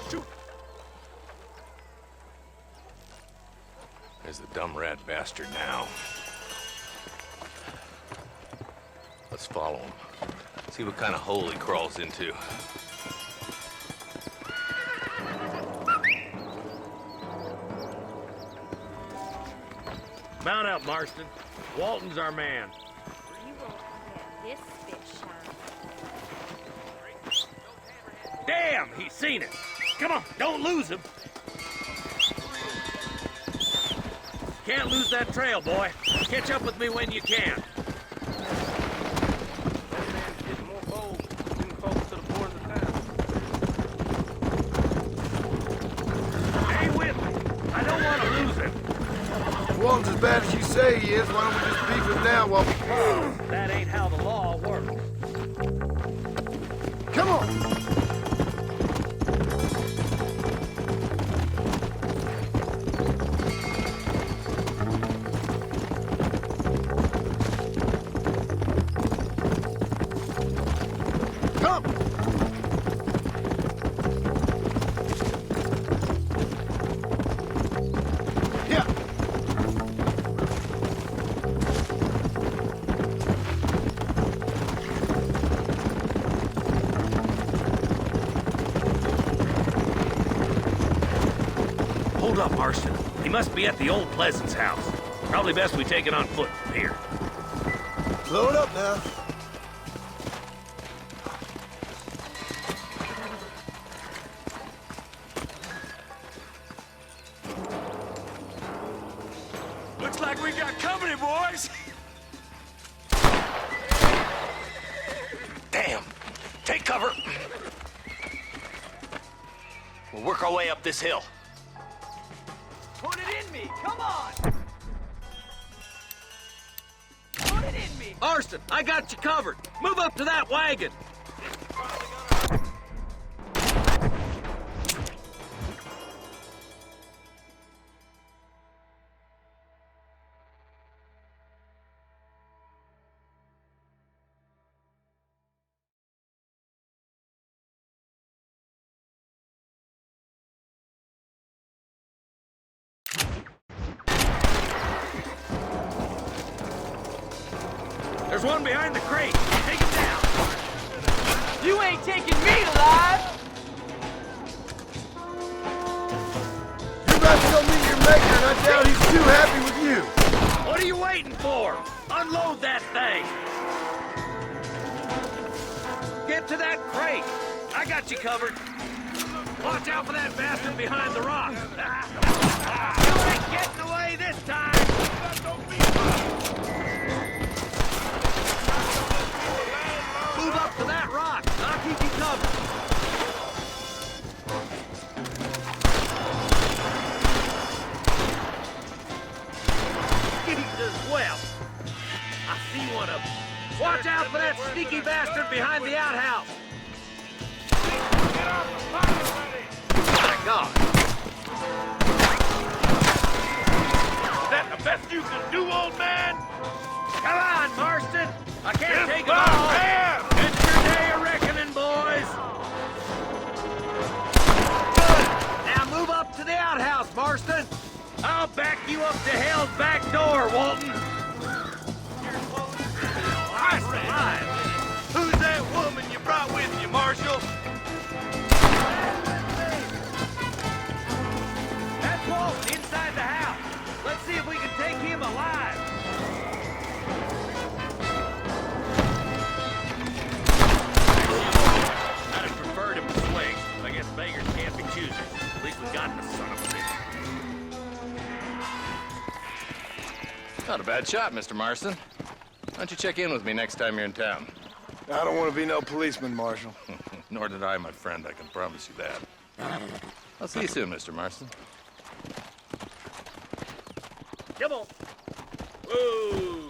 Shoot. There's the dumb rat bastard now. Let's follow him. See what kind of hole he crawls into. Mount up, Marston. Walton's our man. You won't have this fish shine. Damn, he's seen it. Come on, don't lose him. Can't lose that trail, boy. Catch up with me when you can. Stay with me. I don't want to lose him. If Walton's as bad as you say he is, why don't we just beef him now while we... That ain't how the law works. Come on! Hold up, Marston. He must be at the old Pleasance house. Probably best we take it on foot from here. Slow it up now. Looks like we got company, boys. Damn. Take cover. We'll work our way up this hill. Put it in me, come on! Put it in me! Marston, I got you covered. Move up to that wagon. There's one behind the crate. Take him down. You ain't taking me alive! You about to go meet your maker, and I doubt he's too happy with you. What are you waiting for? Unload that thing. Get to that crate. I got you covered. Watch out for that bastard behind the rock. You ain't getting away this time. Move up to that rock. I'll keep you covered. Jesus, well. I see one of them. Watch out for that sneaky bastard behind the outhouse. My God. Is that the best you can do, old man? Come on, Marston. I can't take it all. It's your day of reckoning, boys. Good. Now move up to the outhouse, Marston. I'll back you up to hell's back door, Walton. Who's that woman you brought with you, Marshal? That's Walton inside the house. Let's see if we can take him alive. I'd have preferred him to swing. I guess beggars can't be choosers. At least we got the son of a bitch. Not a bad shot, Mr. Marston. Why don't you check in with me next time you're in town? I don't want to be no policeman, Marshal. Nor did I, my friend. I can promise you that. I'll see you soon, Mr. Marston. Come on. Whoa.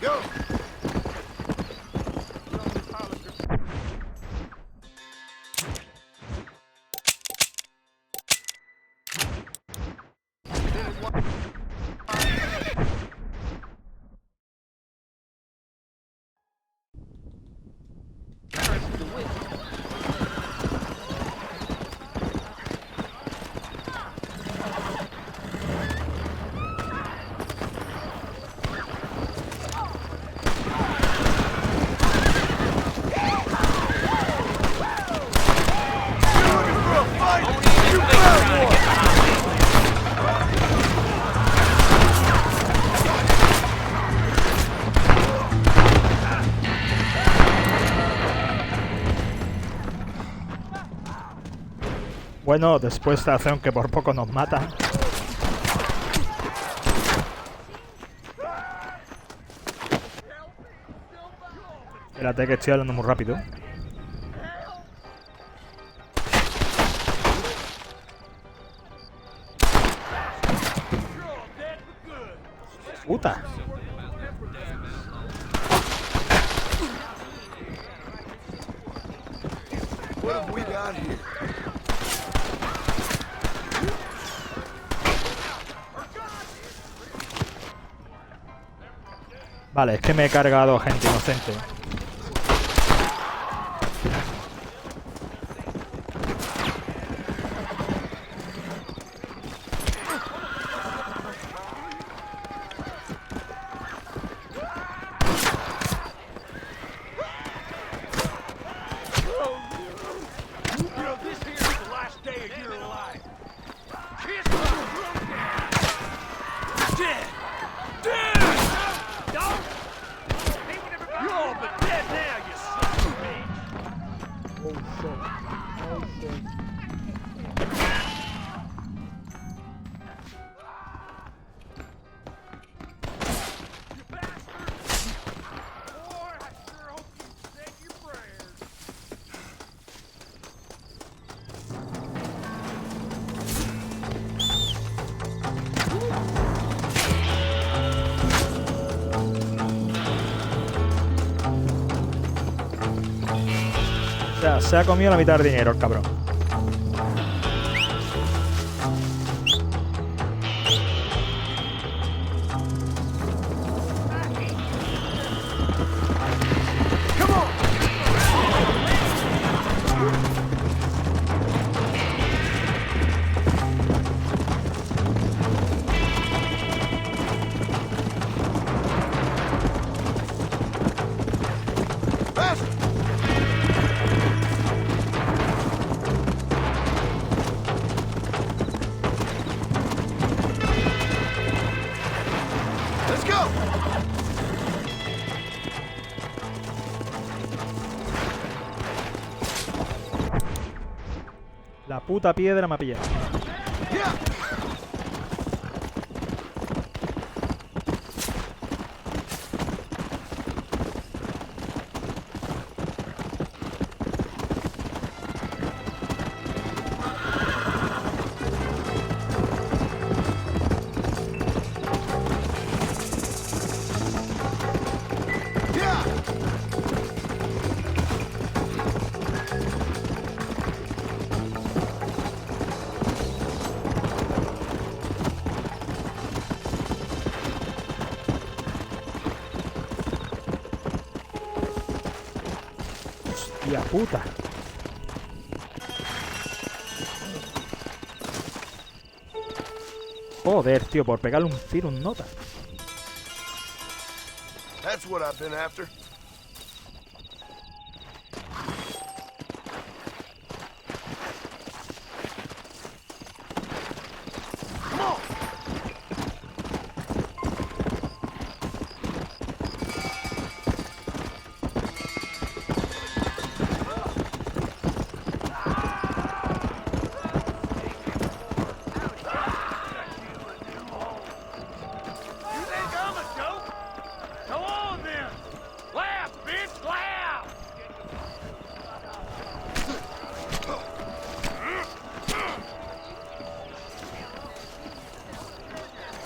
Go! Fight! Bueno, después de esta acción que por poco nos mata. Espérate que estoy hablando muy rápido. Puta. What have we got here? Vale, es que me he cargado gente inocente. O sea, se ha comido la mitad del dinero el cabrón. La puta piedra me ha pillado. Hostia puta. Joder, tío, por pegarle un tiro, un nota. That's what I've been after.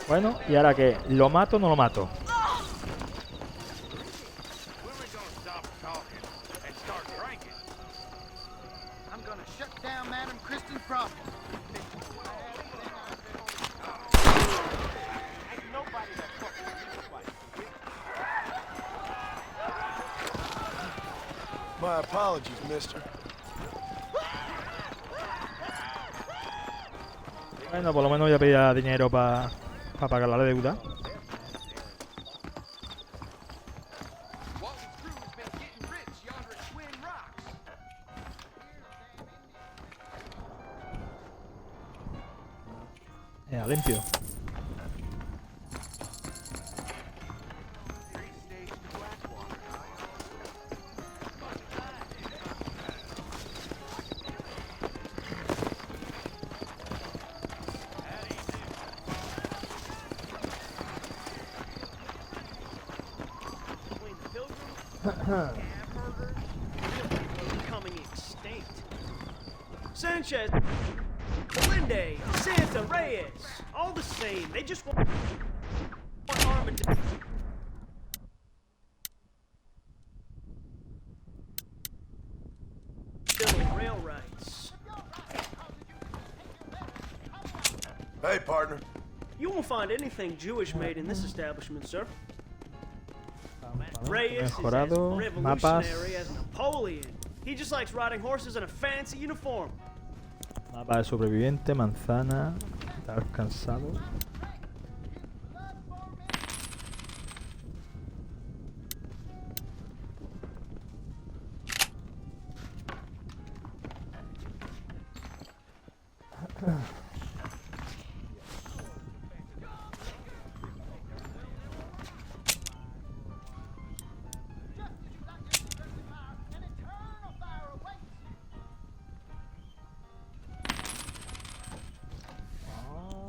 Bueno, ¿y ahora qué? ¿Lo mato o no lo mato? My apologies, mister. Bueno, por lo menos voy a pedir dinero para pagar la deuda. Limpio. Becoming extinct. Sanchez, Linde, Santa, Reyes, all the same. They just want armadillo. Rail rights. Hey, partner. You won't find anything Jewish made in this establishment, sir. Reyes is as Mejorado, revolutionary as Napoleon. He just likes riding horses in a fancy uniform. Mapa de sobreviviente, manzana, estar cansado.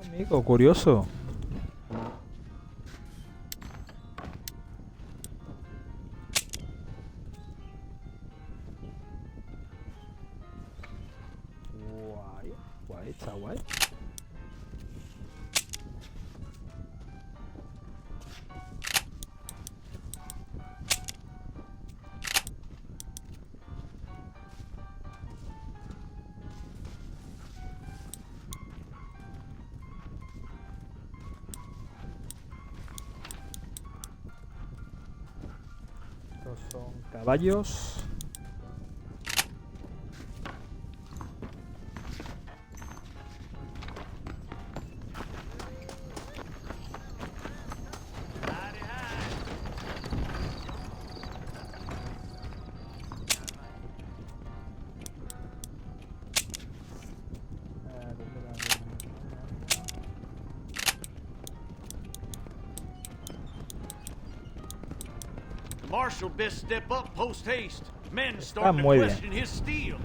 Amigo, curioso. Guay, guay, está guay. Estos son caballos. The marshal best step up post haste. Men Está starting to muy bien. question his steel.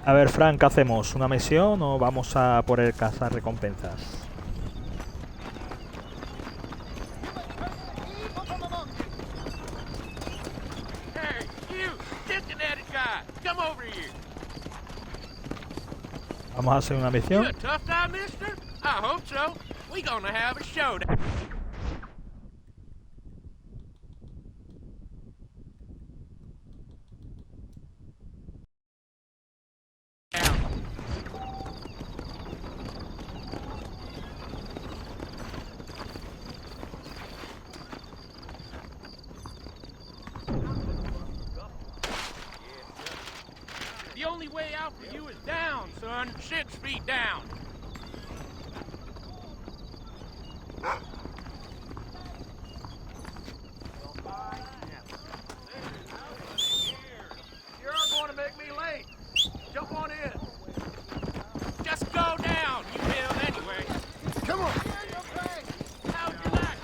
A ver, Frank, ¿qué hacemos? ¿Una misión o vamos a por el cazar recompensas? Hey, you, Cincinnati guy, come over here. ¿Vamos a hacer una You misión? a tough guy, mister? I hope so. We gonna have a showdown. The only way out for you is down, son. 6 feet down. You're going to make me late. Jump on in. Just go down. You will anyway. Come on. How'd you like?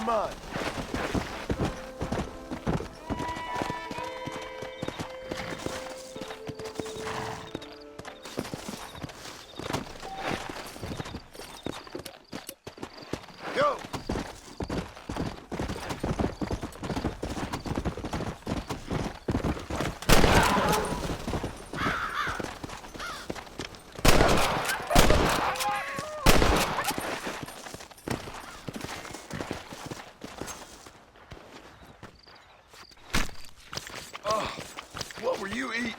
mine. Go! Oh, what were you eating?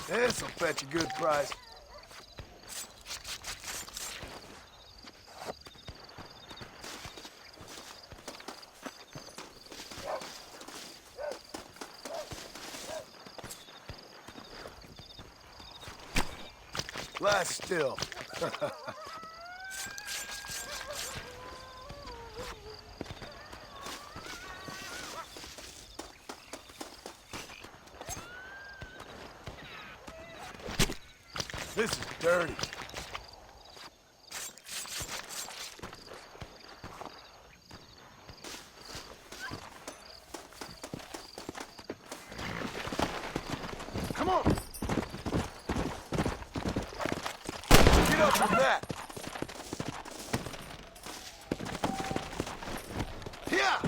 This'll fetch a good price. Lie still. This is dirty. Come on. Get up from that. Yeah.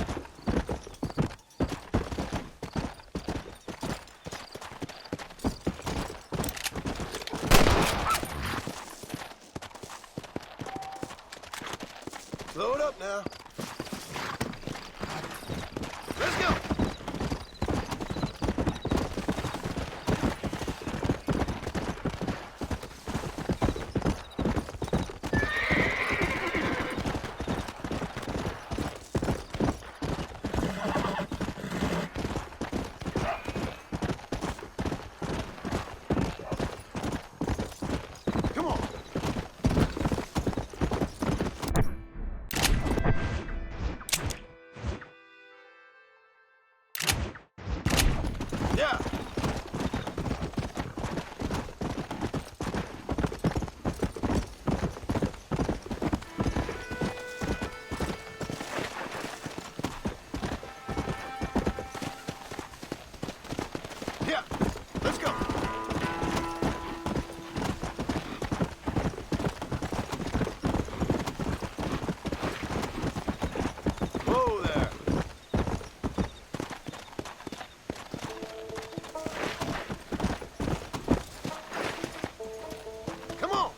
Slow it up now. Let's go. Come on. Yeah. Yeah. Let's go. Whoa there. Come on.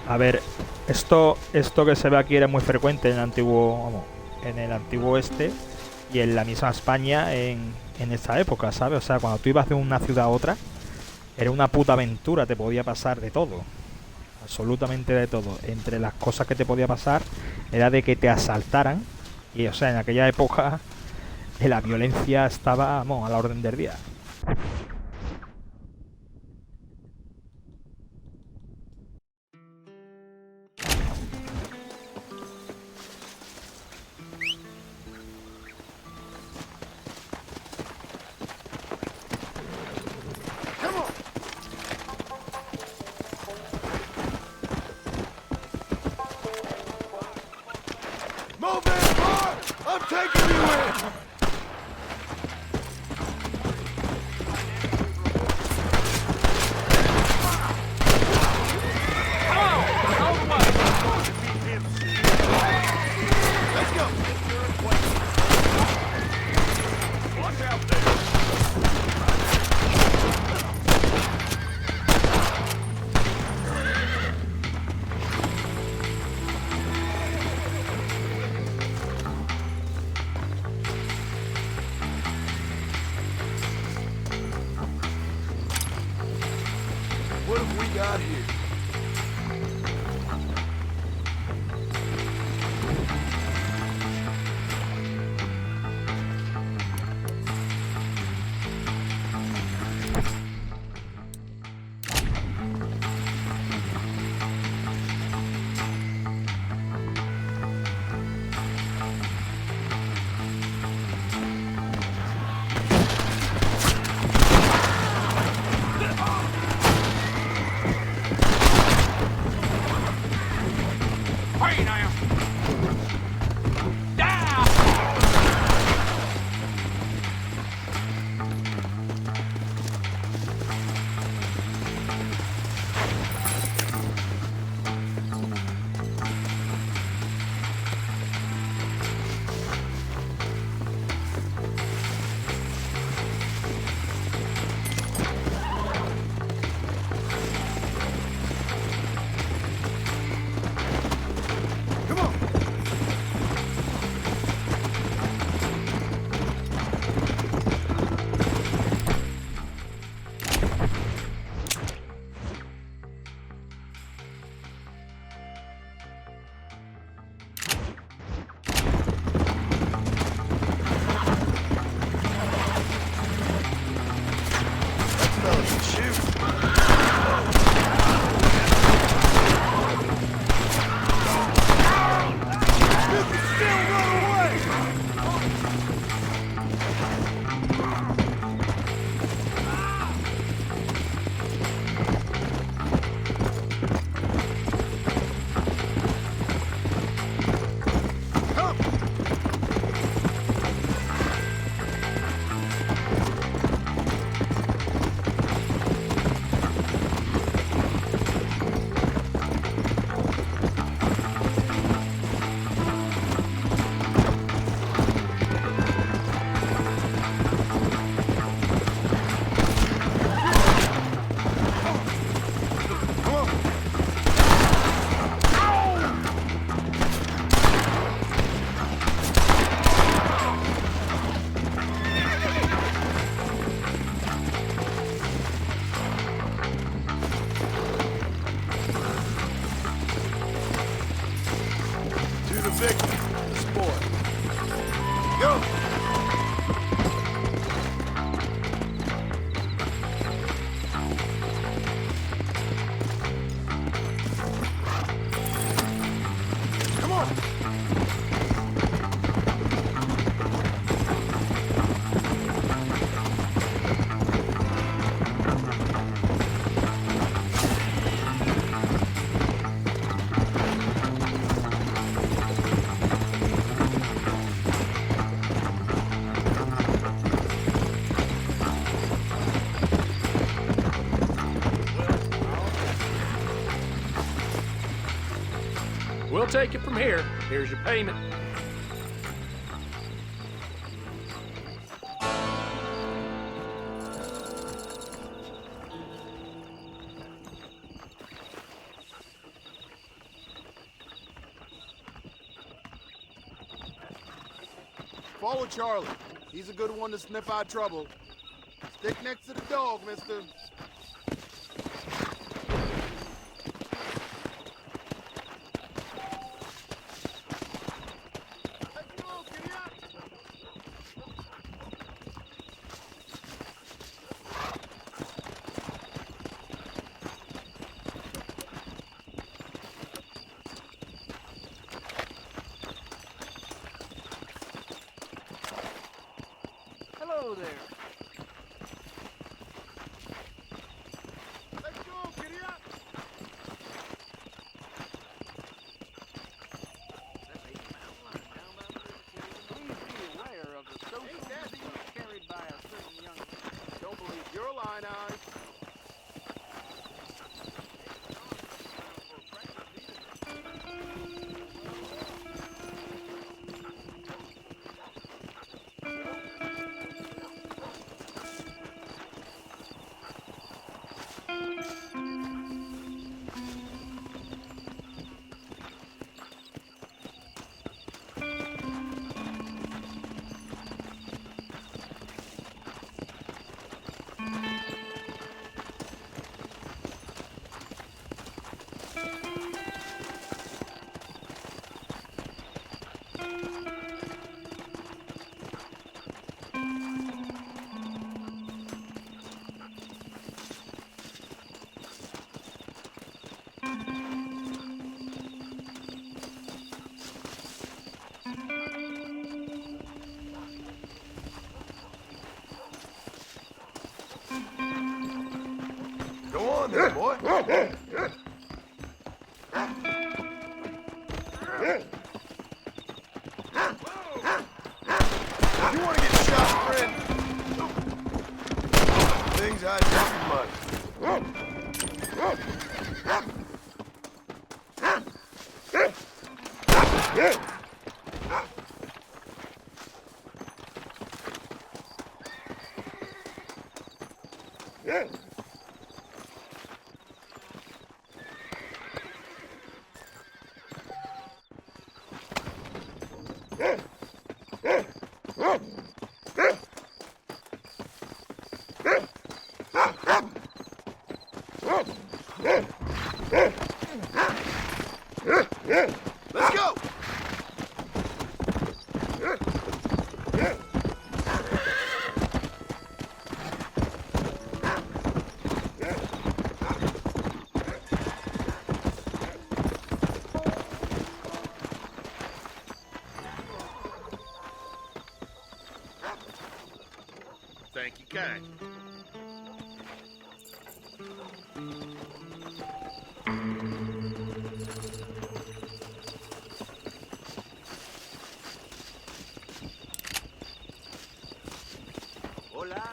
A ver, esto que se ve aquí era muy frecuente en el antiguo, vamos, en el antiguo oeste y en la misma España en esta época, ¿sabes? O sea, cuando tú ibas de una ciudad a otra, era una puta aventura, te podía pasar de todo. Absolutamente de todo. Entre las cosas que te podía pasar era de que te asaltaran. Y, o sea, en aquella época la violencia estaba, vamos, a la orden del día. Move in, boy! I'm taking you in! we got here? Hey now! We'll take it from here. Here's your payment. Follow Charlie. He's a good one to sniff out trouble. Stick next to the dog, mister. Hello there. Let's go, giddy up! Please be aware of the social disease carried by a certain young man. Don't believe your line, eyes. Go on then, boy. You want to get shot, friend? Things I don't much. Let's go! Thank you kind. Hola.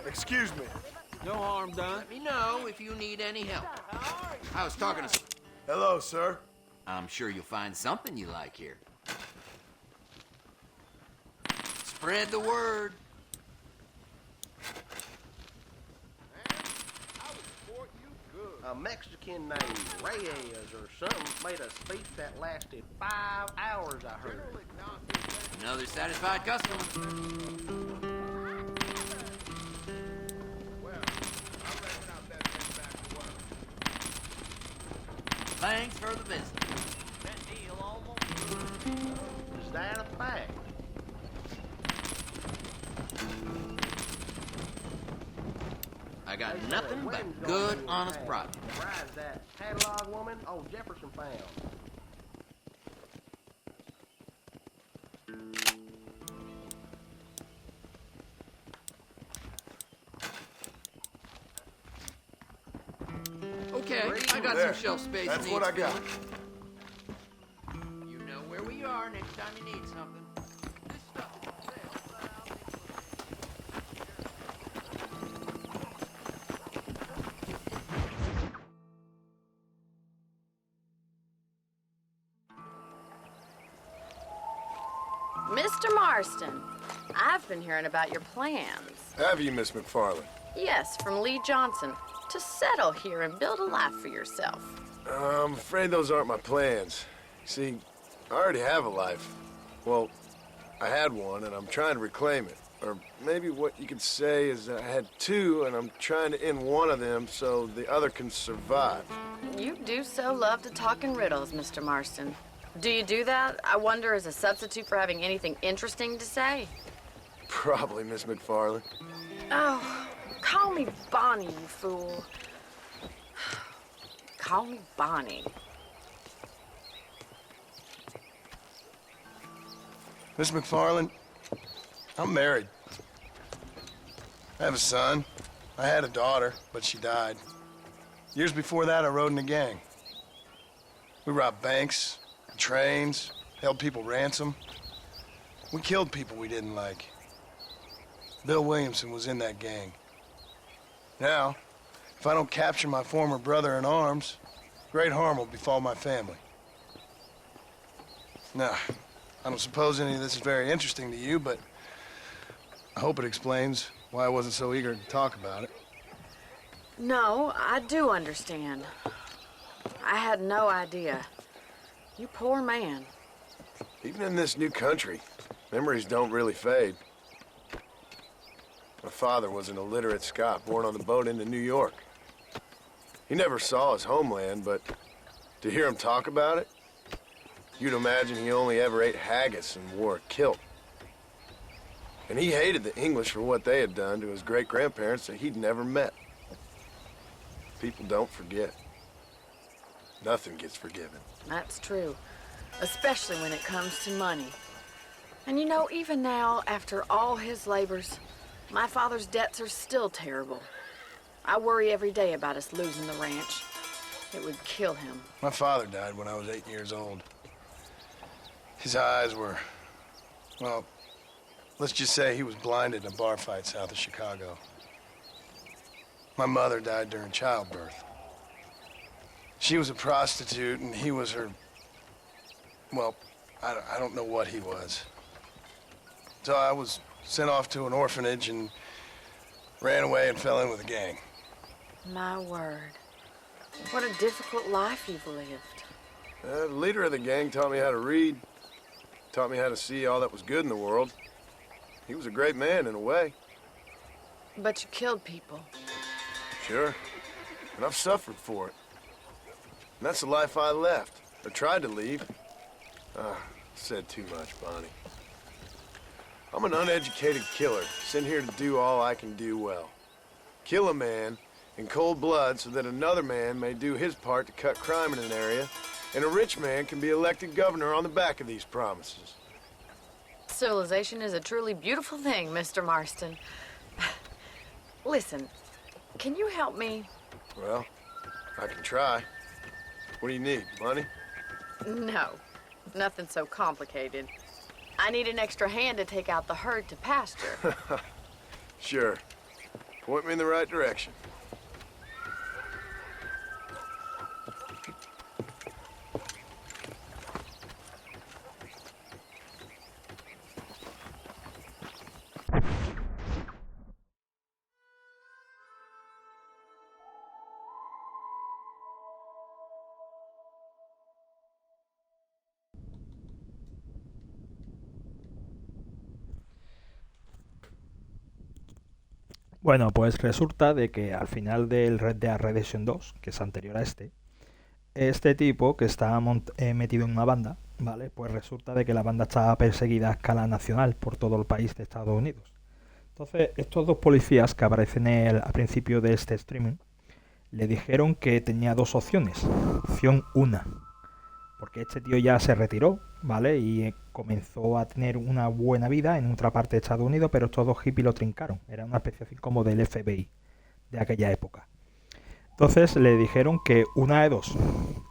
Excuse me. No harm done. Let me know if you need any help. I was talking to... Hello, sir. I'm sure you'll find something you like here. Spread the word. A Mexican named Reyes or something made a speech that lasted 5 hours, I heard. Another satisfied customer. Thanks for the visit. That deal almost... Is that a fact? I got nothing but good, honest profit. Right, is that catalog woman old Jefferson found? Okay, I got There. some shelf space. That's what I got. You know where we are next time you need something. This stuff is for sale. Mr. Marston, I've been hearing about your plans. Have you, Miss McFarland? Yes, from Lee Johnson, to settle here and build a life for yourself. I'm afraid those aren't my plans. See, I already have a life. Well, I had one, and I'm trying to reclaim it. Or maybe what you could say is I had two, and I'm trying to end one of them so the other can survive. You do so love to talk in riddles, Mr. Marston. Do you do that, I wonder, as a substitute for having anything interesting to say? Probably, Miss McFarland. Oh, call me Bonnie, you fool. Call me Bonnie. Miss McFarland, I'm married. I have a son. I had a daughter, but she died. Years before that, I rode in a gang. We robbed banks, trains, held people ransom. We killed people we didn't like. Bill Williamson was in that gang. Now, if I don't capture my former brother in arms, great harm will befall my family. Now, I don't suppose any of this is very interesting to you, but I hope it explains why I wasn't so eager to talk about it. No, I do understand. I had no idea. You poor man. Even in this new country, memories don't really fade. My father was an illiterate Scot born on the boat into New York. He never saw his homeland, but to hear him talk about it, you'd imagine he only ever ate haggis and wore a kilt. And he hated the English for what they had done to his great-grandparents that he'd never met. People don't forget. Nothing gets forgiven. That's true. Especially when it comes to money. And you know, even now, after all his labors, my father's debts are still terrible. I worry every day about us losing the ranch. It would kill him. My father died when I was 8 years old. His eyes were, well, let's just say he was blinded in a bar fight south of Chicago. My mother died during childbirth. She was a prostitute and he was her, well, I don't know what he was. So I was sent off to an orphanage and ran away and fell in with a gang. My word. What a difficult life you've lived. The leader of the gang taught me how to read, taught me how to see all that was good in the world. He was a great man in a way. But you killed people. Sure. And I've suffered for it. And that's the life I left, or tried to leave. Said too much, Bonnie. I'm an uneducated killer, sent here to do all I can do well. Kill a man in cold blood so that another man may do his part to cut crime in an area, and a rich man can be elected governor on the back of these promises. Civilization is a truly beautiful thing, Mr. Marston. Listen, can you help me? Well, I can try. What do you need, money? No, nothing so complicated. I need an extra hand to take out the herd to pasture. Sure. Point me in the right direction. Bueno, pues resulta de que al final del Red Dead Redemption 2, que es anterior a este tipo que está metido en una banda, ¿vale? Pues resulta de que la banda estaba perseguida a escala nacional por todo el país de Estados Unidos. Entonces, estos dos policías que aparecen al principio de este streaming, le dijeron que tenía dos opciones. Opción 1, porque este tío ya se retiró, ¿vale? Y comenzó a tener una buena vida en otra parte de Estados Unidos, pero estos dos hippies lo trincaron. Era una especie así como del FBI de aquella época. Entonces le dijeron que una de dos,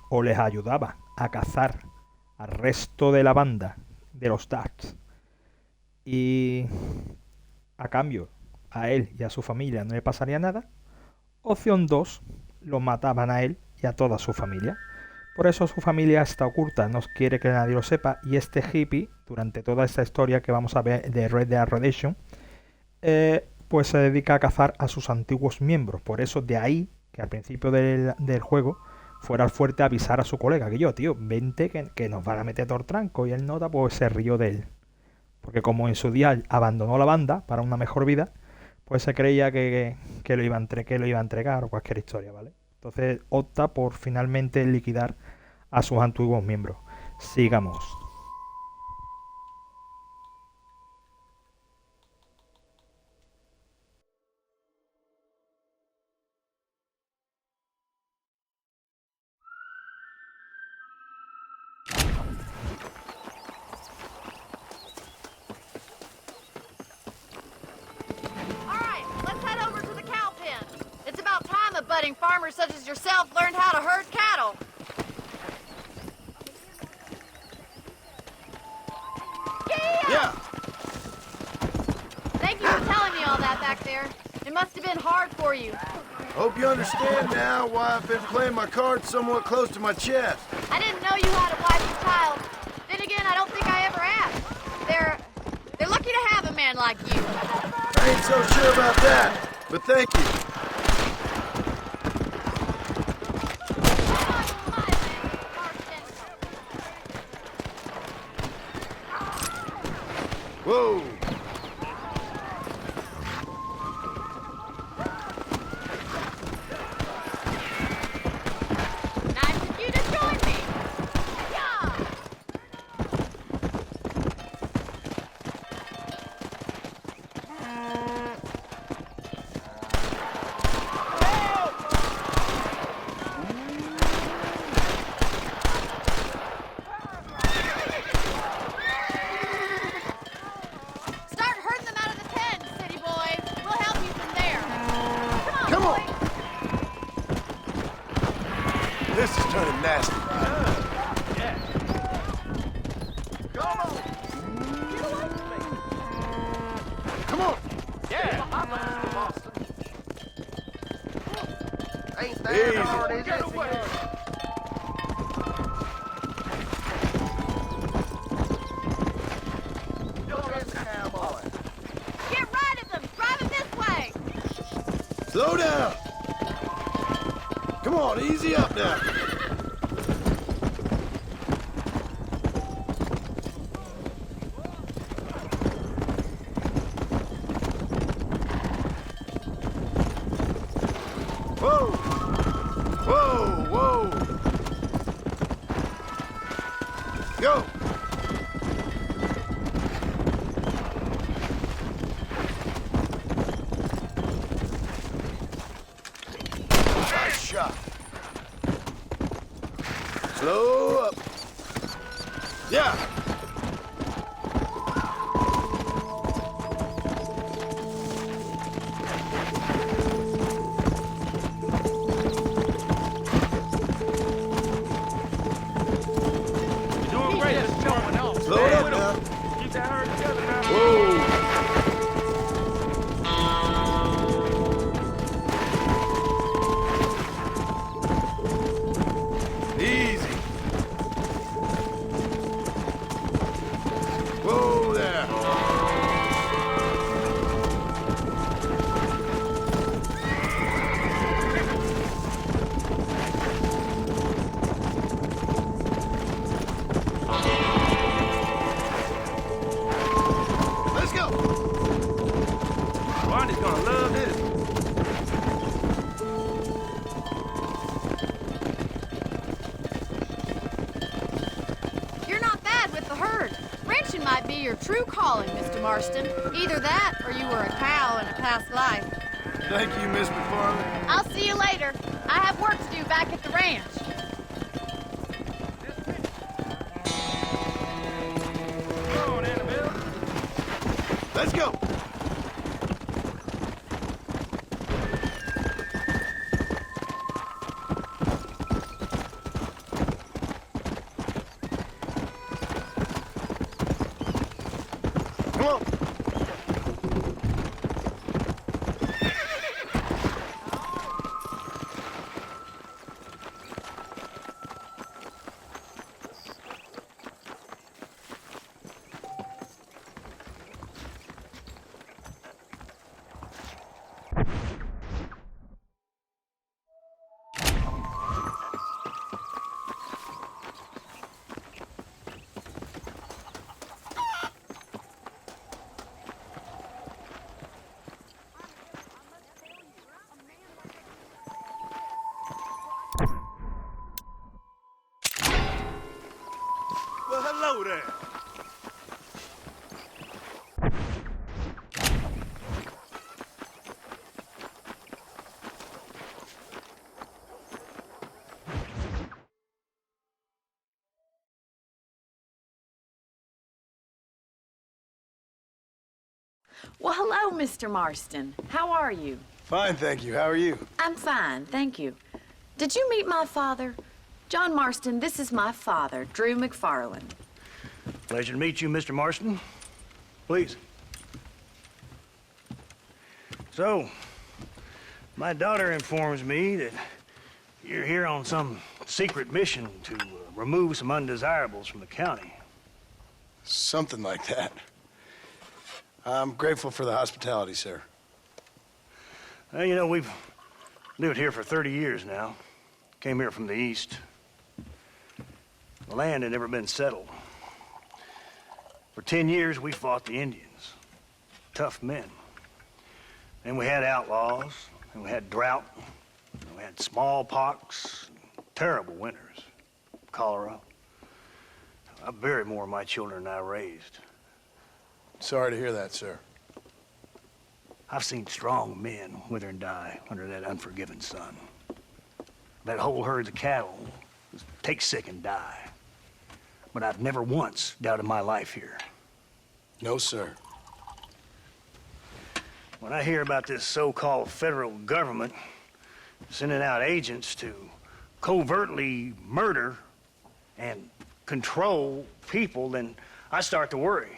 o les ayudaba a cazar al resto de la banda de los Darks y a cambio a él y a su familia no le pasaría nada. Opción 2, lo mataban a él y a toda su familia. Por eso su familia está oculta, no quiere que nadie lo sepa, y este hippie, durante toda esta historia que vamos a ver de Red Dead Redemption, pues se dedica a cazar a sus antiguos miembros. Por eso de ahí que al principio del juego fuera al fuerte a avisar a su colega que yo, tío, vente que nos van a meter todo el tranco, y él nota, pues se rió de él. Porque como en su día abandonó la banda para una mejor vida, pues se creía que lo iba a entregar o cualquier historia, ¿vale? Entonces opta por finalmente liquidar a sus antiguos miembros. Sigamos. Budding farmers such as yourself learned how to herd cattle. Yeah! Thank you for telling me all that back there. It must have been hard for you. Hope you understand now why I've been playing my cards somewhat close to my chest. I didn't know you had a wife and child. Then again, I don't think I ever asked. They're lucky to have a man like you. I ain't so sure about that, but thank you. Whoa! Nice of you to join me. Yeah. Start herding them out of the pen, city boys. We'll help you from there. Come on, boys. This is turning nasty. Come on! Yeah. Ain't that Easy. hard, is it? Get right at them. Drive them this way. Slow down! Come on, easy up now. Whoa! Whoa, whoa! Go! Nice shot. Slow up. Yeah. Doing great, just showing off. Slow it up now. Keep that herd together now. Whoa. Easy. Whoa there. Let's go. Barney's gonna love this. You're not bad with the herd. Ranching might be your true calling, Mr. Marston. Either that, or you were a cow in a past life. Thank you, Miss McFarland. I'll see you later. I have work to do back at the ranch. Come on, Annabelle. Let's go. Come on. Well, hello there. Well, hello, Mr. Marston. How are you? Fine, thank you. How are you? I'm fine, thank you. Did you meet my father? John Marston, this is my father, Drew McFarland. Pleasure to meet you, Mr. Marston. Please. So, my daughter informs me that you're here on some secret mission to remove some undesirables from the county. Something like that. I'm grateful for the hospitality, sir. Well, you know, we've lived here for 30 years now. Came here from the east. The land had never been settled. For 10 years, we fought the Indians. Tough men. Then we had outlaws, and we had drought, and we had smallpox, terrible winters, cholera. I buried more of my children than I raised. Sorry to hear that, sir. I've seen strong men wither and die under that unforgiving sun. That whole herds of cattle take sick and die. But I've never once doubted my life here. No, sir. When I hear about this so-called federal government sending out agents to covertly murder and control people, then I start to worry.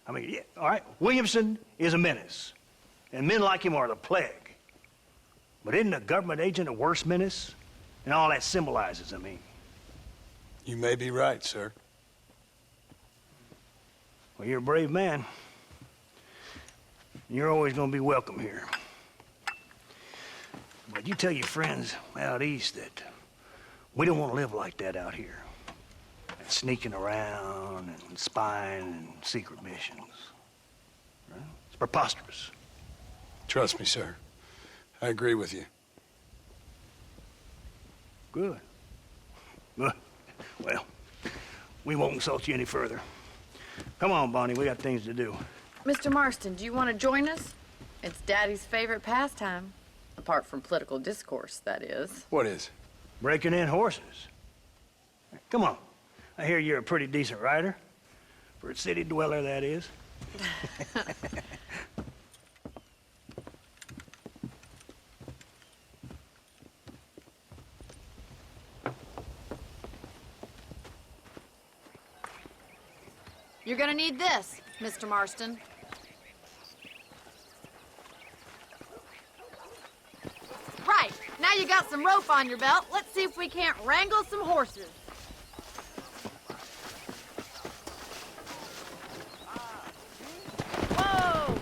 I mean, yeah, all right, Williamson is a menace, and men like him are the plague. But isn't a government agent a worse menace? And all that symbolizes, I mean. You may be right, sir. Well, you're a brave man. You're always gonna be welcome here. But you tell your friends out east that we don't want to live like that out here. Sneaking around and spying and secret missions. Right? It's preposterous. Trust me, sir. I agree with you. Good. Good. Well, we won't insult you any further. Come on, Bonnie, we got things to do. Mr. Marston, do you want to join us? It's Daddy's favorite pastime. Apart from political discourse, that is. What is? Breaking in horses. Come on. I hear you're a pretty decent rider. For a city dweller, that is. You're gonna need this, Mr. Marston. Right, now you got some rope on your belt, let's see if we can't wrangle some horses. Whoa!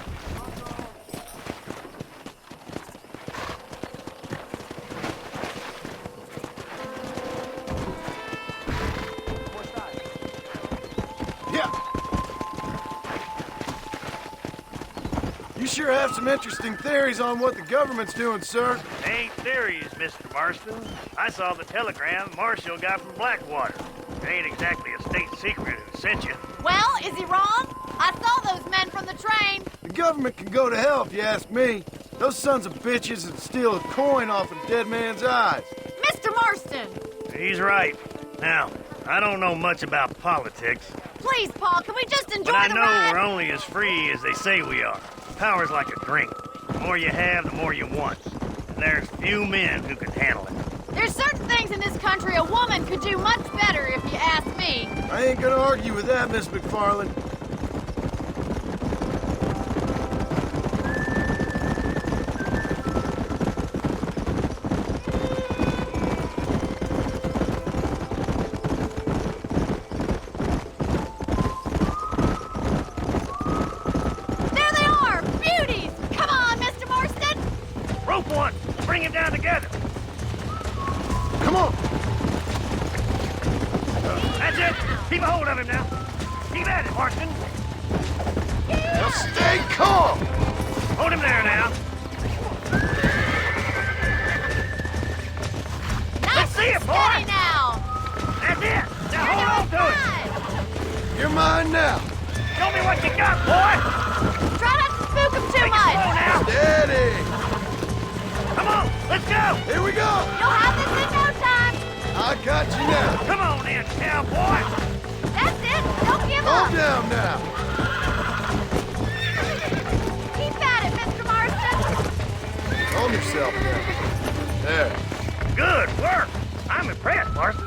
You sure have some interesting theories on what the government's doing, sir. Ain't theories, Mr. Marston. I saw the telegram Marshall got from Blackwater. It ain't exactly a state secret who sent you. Well, is he wrong? I saw those men from the train. The government can go to hell if you ask me. Those sons of bitches would steal a coin off a dead man's eyes. Mr. Marston! He's right. Now, I don't know much about politics. Please, Paul, can we just enjoy But I the know ride? we're only as free as they say we are. Power's like a drink. The more you have, the more you want. And there's few men who can handle it. There's certain things in this country a woman could do much better, if you ask me. I ain't gonna argue with that, Miss McFarland. There they are! Beauties! Come on, Mr. Marston! Rope one! Bring him down together! Come on! That's it! Keep a hold of him now! Keep at it, Marston! Now stay calm! Hold him there now! Let's see it, boy! Steady now! That's it! Now hold on to it! You're mine now! Show me what you got, boy! Try not to spook him too Take it much! slow now! Steady! Come on, let's go! Here we go! You'll have this in no time! I got you now! Come on in, cowboy! That's it! Don't give Calm up! down now! Keep at it, Mr. Marston! Calm yourself now. There. Good work! I'm impressed, Marston.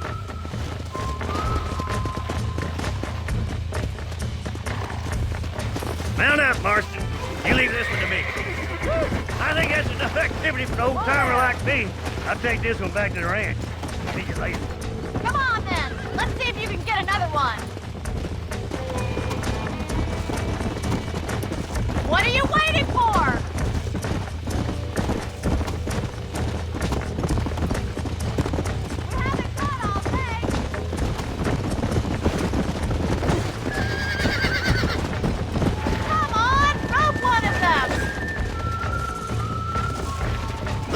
Mount up, Marston. You leave this one to me. I think that's enough activity for an old-timer like me. I'll take this one back to the ranch. See you later. Come on, then! Let's see if you can get another one! What are you waiting for? We haven't got all day!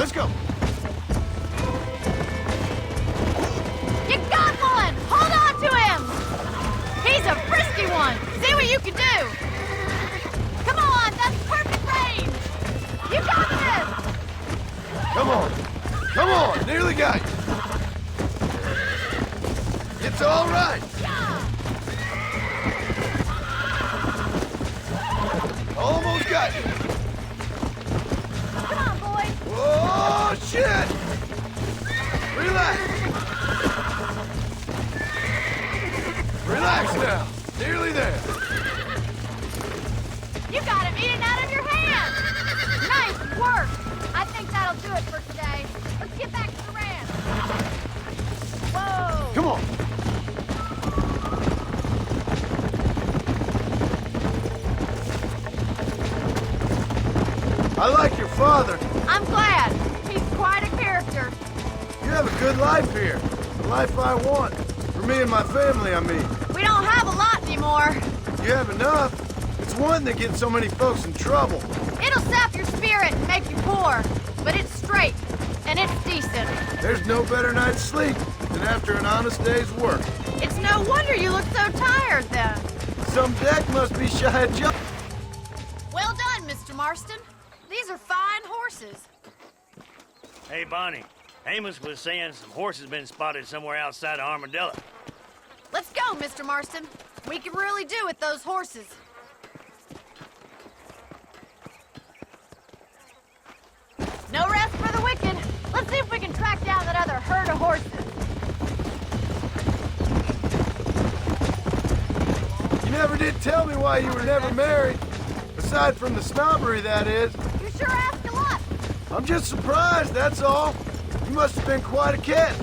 Let's go. You got one! Hold on to him! He's a frisky one! See what you can do! Come on, that's perfect range! You got this! Come on. Come on. Nearly got you. It's all right. Almost got you. Come on, boy! Oh, shit! Relax. Relax now. Nearly there. You got him eating out of your hand! Nice work! I think that'll do it for today. Let's get back to the ranch. Whoa! Come on. I like your father. I'm glad. He's quite a character. You have a good life here. The life I want. For me and my family, I mean. We don't have a lot anymore. You have enough. It's one that gets so many folks in trouble. It'll sap your spirit and make you poor. But it's straight. And it's decent. There's no better night's sleep than after an honest day's work. It's no wonder you look so tired, then. Some deck must be shy of jump. Well done, Mr. Marston. These are fine horses. Hey, Bonnie. Amos was saying some horses been spotted somewhere outside of Armadillo. Let's go, Mr. Marston. We can really do with those horses. No rest for the wicked. Let's see if we can track down that other herd of horses. You never did tell me why you were never married. Aside from the snobbery, that is. You sure ask a lot. I'm just surprised, that's all. You must have been quite a catch.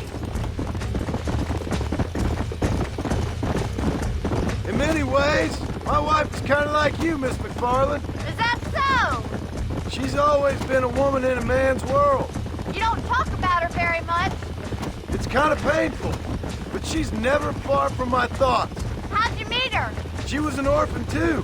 In many ways, my wife is kind of like you, Miss McFarland. Is that so? She's always been a woman in a man's world. You don't talk about her very much. It's kind of painful, but she's never far from my thoughts. How'd you meet her? She was an orphan, too.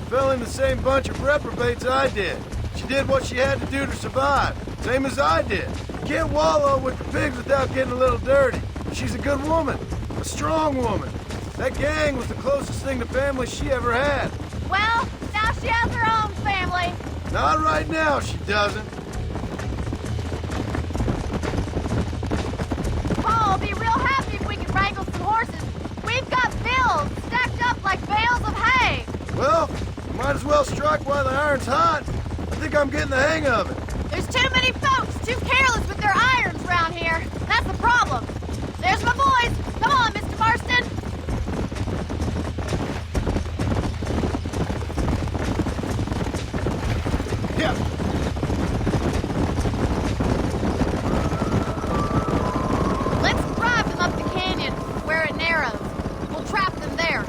Fell in the same bunch of reprobates I did. She did what she had to do to survive, same as I did. Can't wallow with the pigs without getting a little dirty. She's a good woman, a strong woman. That gang was the closest thing to family she ever had. Well, now she has her own family. Not right now, she doesn't. Paul will be real happy if we can wrangle some horses. We've got bills stacked up like bales of hay. Well, you might as well strike while the iron's hot. I think I'm getting the hang of it. There's too many folks too careless with their irons around here. That's the problem. There's my boys. Come on, Mr. Marston. Yeah. Let's drive them up the canyon where it narrows. We'll trap them there.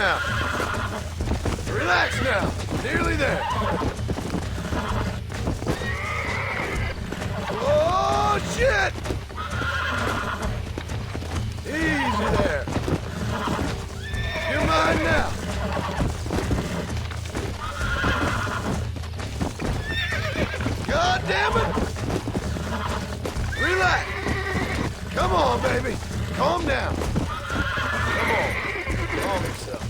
now. Relax now. Nearly there. Oh, shit! Easy there. You're mine now. God damn it! Relax. Come on, baby. Calm down. Come on. Calm yourself.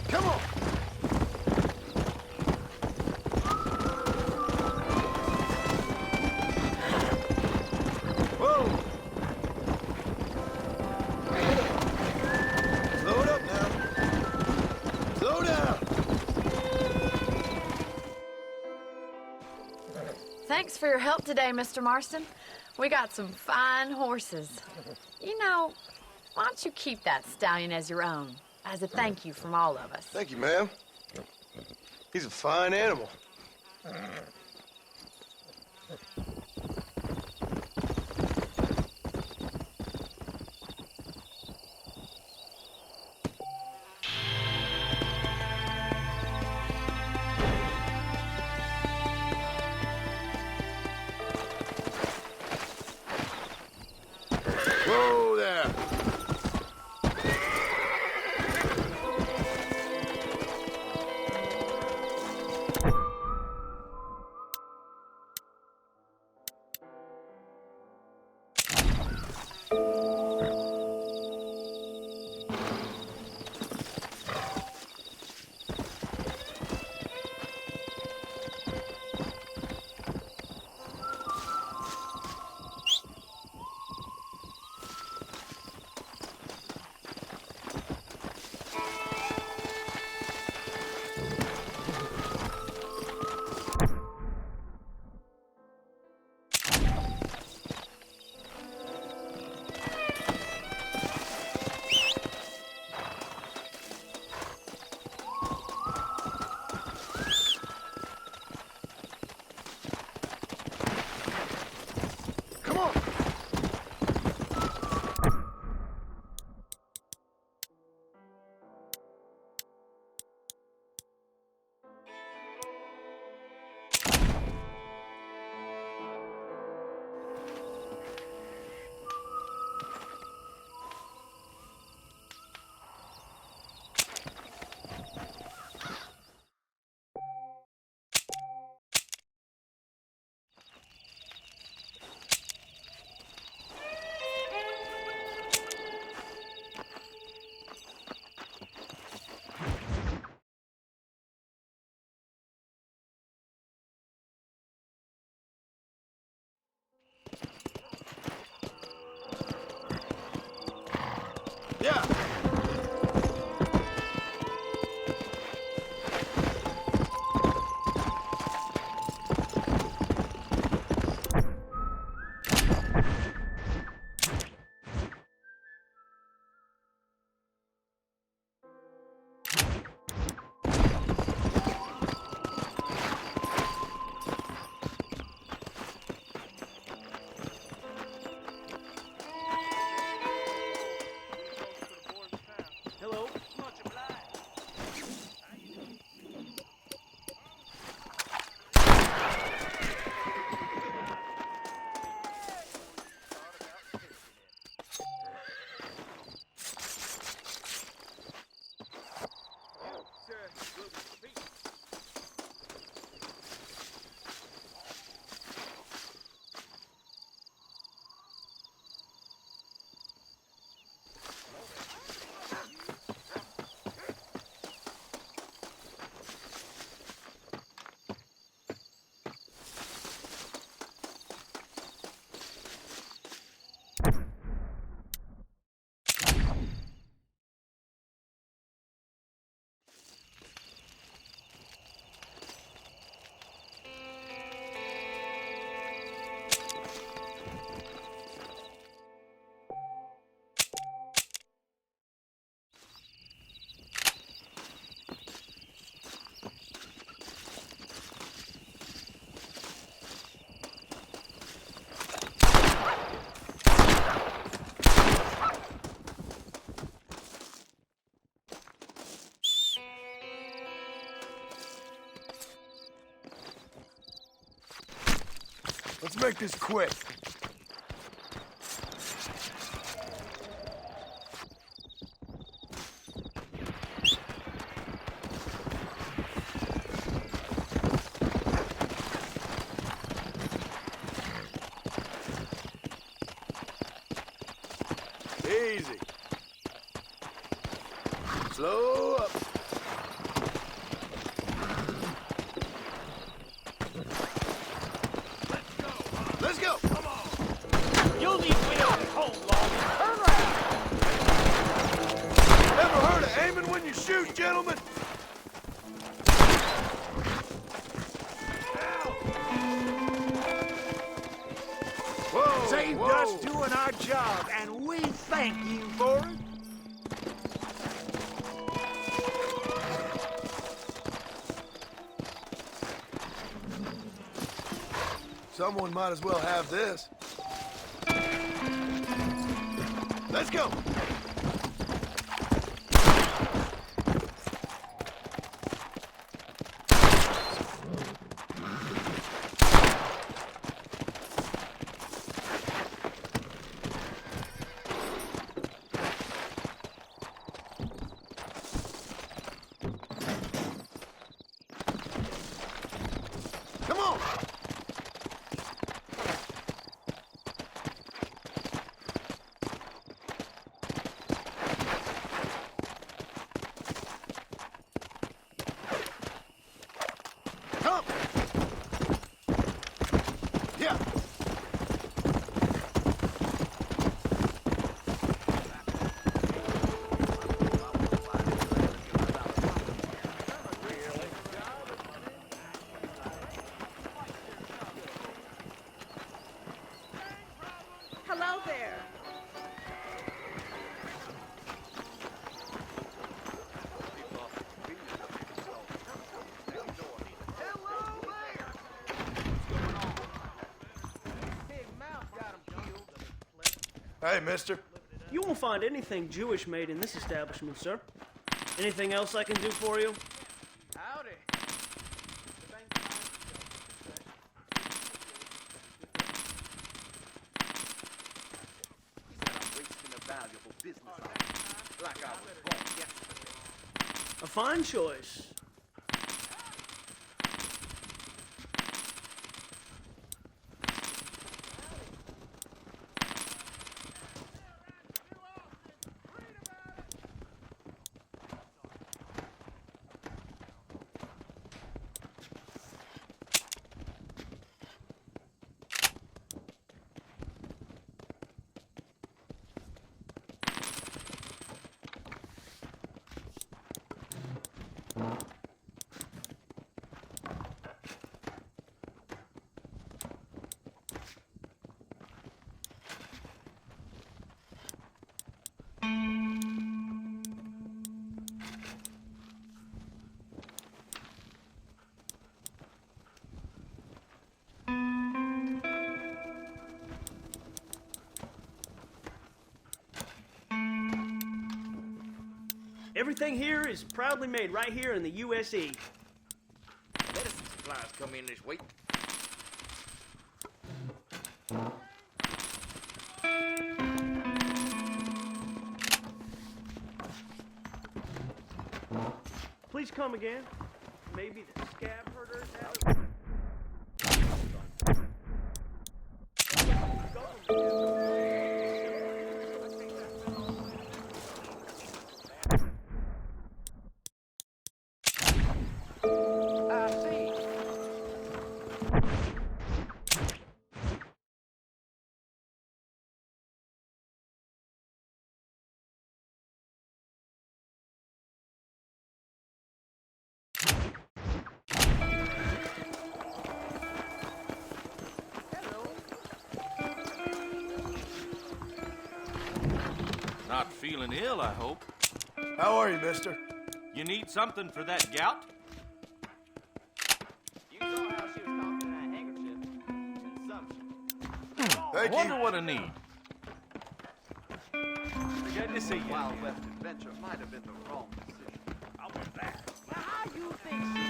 Come on. Whoa. Slow it up now. Slow down. Thanks for your help today, Mr. Marston. We got some fine horses. You know, why don't you keep that stallion as your own, as a thank you from all of us? Thank you, ma'am. He's a fine animal. Whoa there. Come on. Yeah. Let's make this quick. Easy. Slow up. Let's go. Come on. You'll leave me on home long. Turn around. Ever heard of aiming when you shoot, gentlemen? Whoa, saved us doing our job, and we thank you for it. Someone might as well have this. Let's go. Come on. Come. Yeah. Hello there. Hey, mister. You won't find anything Jewish made in this establishment, sir. Anything else I can do for you? Howdy. Like I was born yesterday. A fine choice. Everything here is proudly made right here in the USA. Medicine supplies come in this week. Please come again. Maybe the scab herders have... Not feeling ill, I hope. How are you, mister? You need something for that gout? You saw how she was coughing in that handkerchief. Consumption. Thank you. Wonder what I need. Good to see you. Wild West adventure might have been the wrong decision. I want that. Now, how you think she...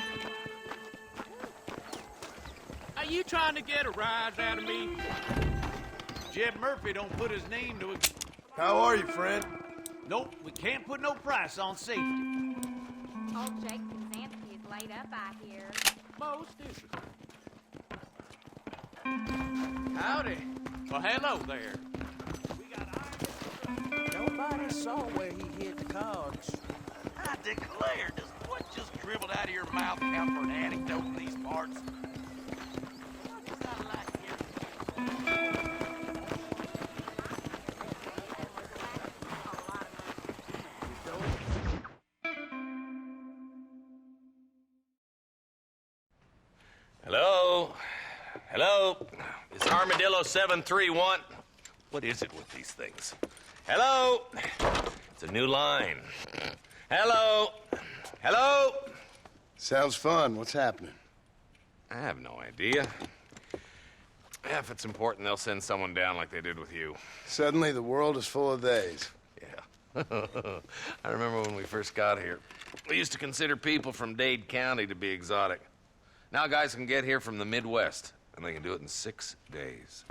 Are you trying to get a rise out of me? Jeb Murphy don't put his name to it. How are you, friend? Nope, we can't put no price on safety. Old Jake Kazansky is laid up, I hear. Most interesting. Howdy. Well, hello there. Nobody saw where he hit the cards. I declare, does what just dribbled out of your mouth count for an anecdote in these parts? Hello? Hello? It's Armadillo 731. What is it with these things? Hello? It's a new line. Hello? Hello? Sounds fun. What's happening? I have no idea. Yeah, if it's important, they'll send someone down like they did with you. Suddenly, the world is full of theys. Yeah. I remember when we first got here. We used to consider people from Dade County to be exotic. Now guys can get here from the Midwest, and they can do it in 6 days.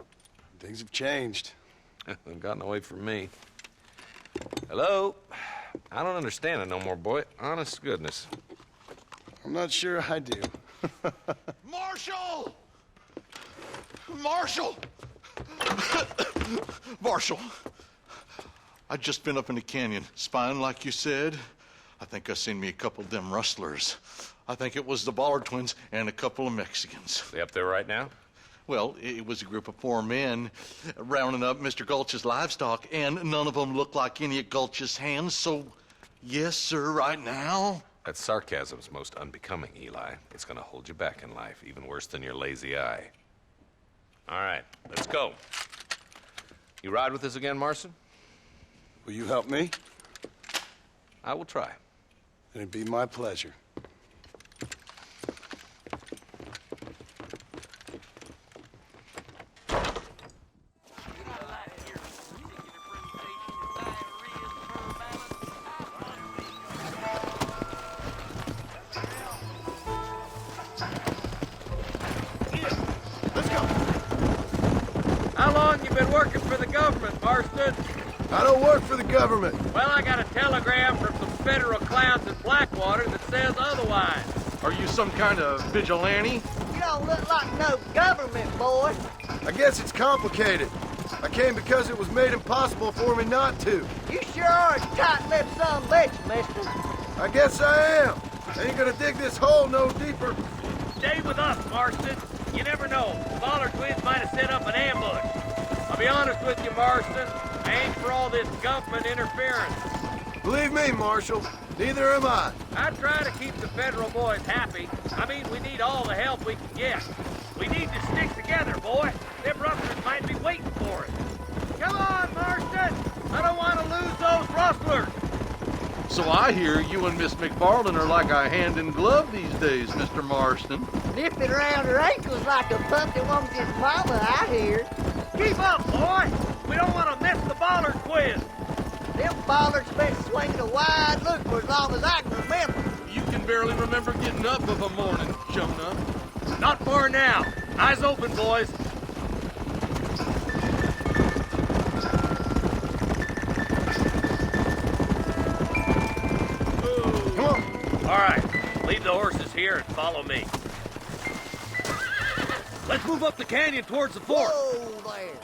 Things have changed. They've gotten away from me. Hello? I don't understand it no more, boy. Honest to goodness. I'm not sure I do. Marshal! Marshal! Marshal! I just been up in the canyon, spying like you said. I think I seen me a couple of them rustlers. I think it was the Ballard twins and a couple of Mexicans. They up there right now? Well, it was a group of 4 men rounding up Mr. Gulch's livestock, and none of them looked like any of Gulch's hands, so yes, sir, right now. That sarcasm's most unbecoming, Eli. It's gonna hold you back in life, even worse than your lazy eye. All right, let's go. You ride with us again, Marston? Will you help me? I will try. It'd be my pleasure. How long you been working for the government, Marston? I don't work for the government. Well, I got a telegram from some federal clowns in Blackwater that says otherwise. Are you some kind of vigilante? You don't look like no government, boy. I guess it's complicated. I came because it was made impossible for me not to. You sure are a tight-lipped son of a bitch, mister. I guess I am. I ain't gonna dig this hole no deeper. Stay with us, Marston. You never know. The Ballard twins might have set up an ambush. I'll be honest with you, Marston. I ain't for all this government interference. Believe me, Marshal, neither am I. I try to keep the federal boys happy. I mean, we need all the help we can get. We need to stick together, boy. Them rustlers might be waiting for us. Come on, Marston! I don't want to lose those rustlers. So I hear you and Miss McFarland are like a hand in glove these days, Mr. Marston. Nipping around her ankles like a puppy wants his mama, I hear. Keep up, boy! We don't want to miss the Ballard quiz. Them Ballards been swinging a wide loop for as long as I can remember. You can barely remember getting up of a morning, Jonah. Not far now. Eyes open, boys. Come on. All right, leave the horses here and follow me. Let's move up the canyon towards the fort. Whoa there.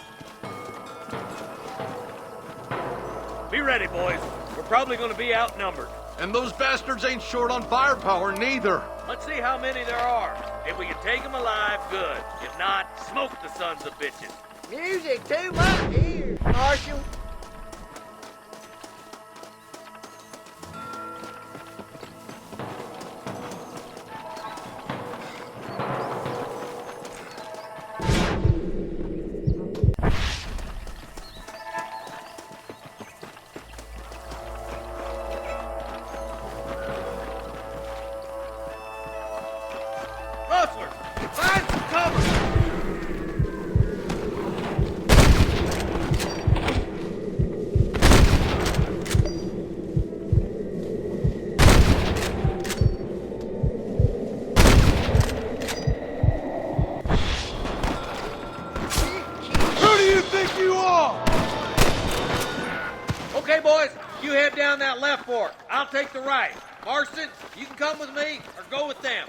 Be ready, boys. We're probably going to be outnumbered. And those bastards ain't short on firepower, neither. Let's see how many there are. If we can take them alive, good. If not, smoke the sons of bitches. Music to my ears, Marshal. Rustlers, find some cover! Okay, boys, you head down that left fork. I'll take the right. Marston, you can come with me or go with them.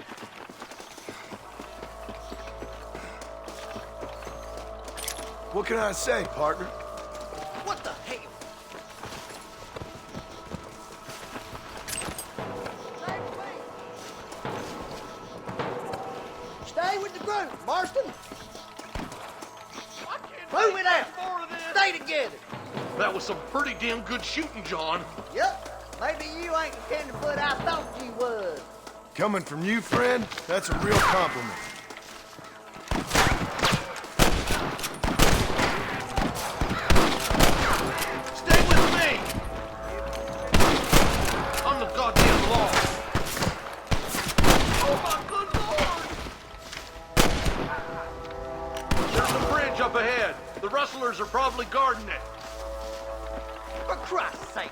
What can I say, partner? What the hell? Stay with the group, Marston. Move it out. Stay together. That was some pretty damn good shooting, John. Yep. Maybe you ain't the tenderfoot I thought you was. Coming from you, friend, that's a real compliment. Stay with me! I'm the goddamn law. Oh my good lord! There's a bridge up ahead. The rustlers are probably guarding it. For Christ's sake.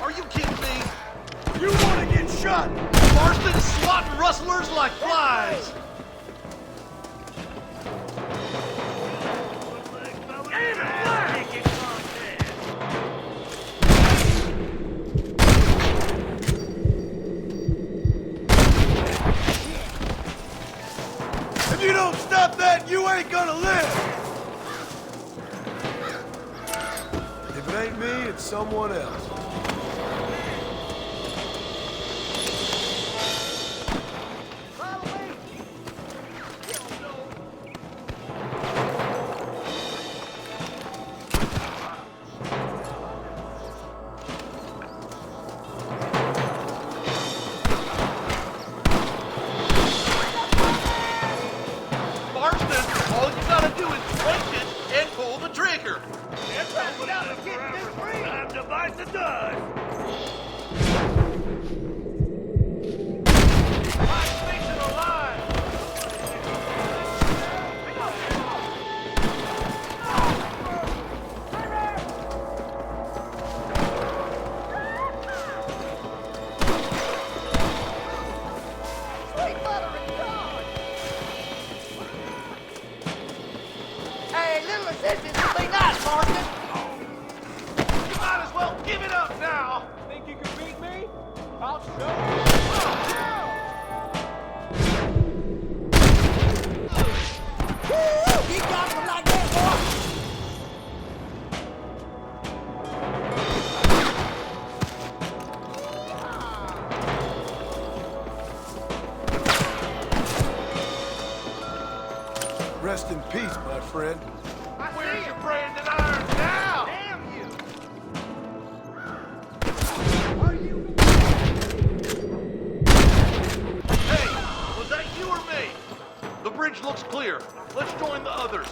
Are you kidding me? You want to get shot! Marston's swatting rustlers like flies! If you don't stop that, you ain't gonna live! If it ain't me, it's someone else. Marston, all you gotta do is point it and pull the trigger. Time to bite the dust. Hey, little assistance would be nice, Marston. You might as well give it up now. Think you can beat me? I'll show You got them like that, boy. Rest in peace, my friend. Where's your branded iron now? Damn you! Hey, was that you or me? The bridge looks clear. Let's join the others.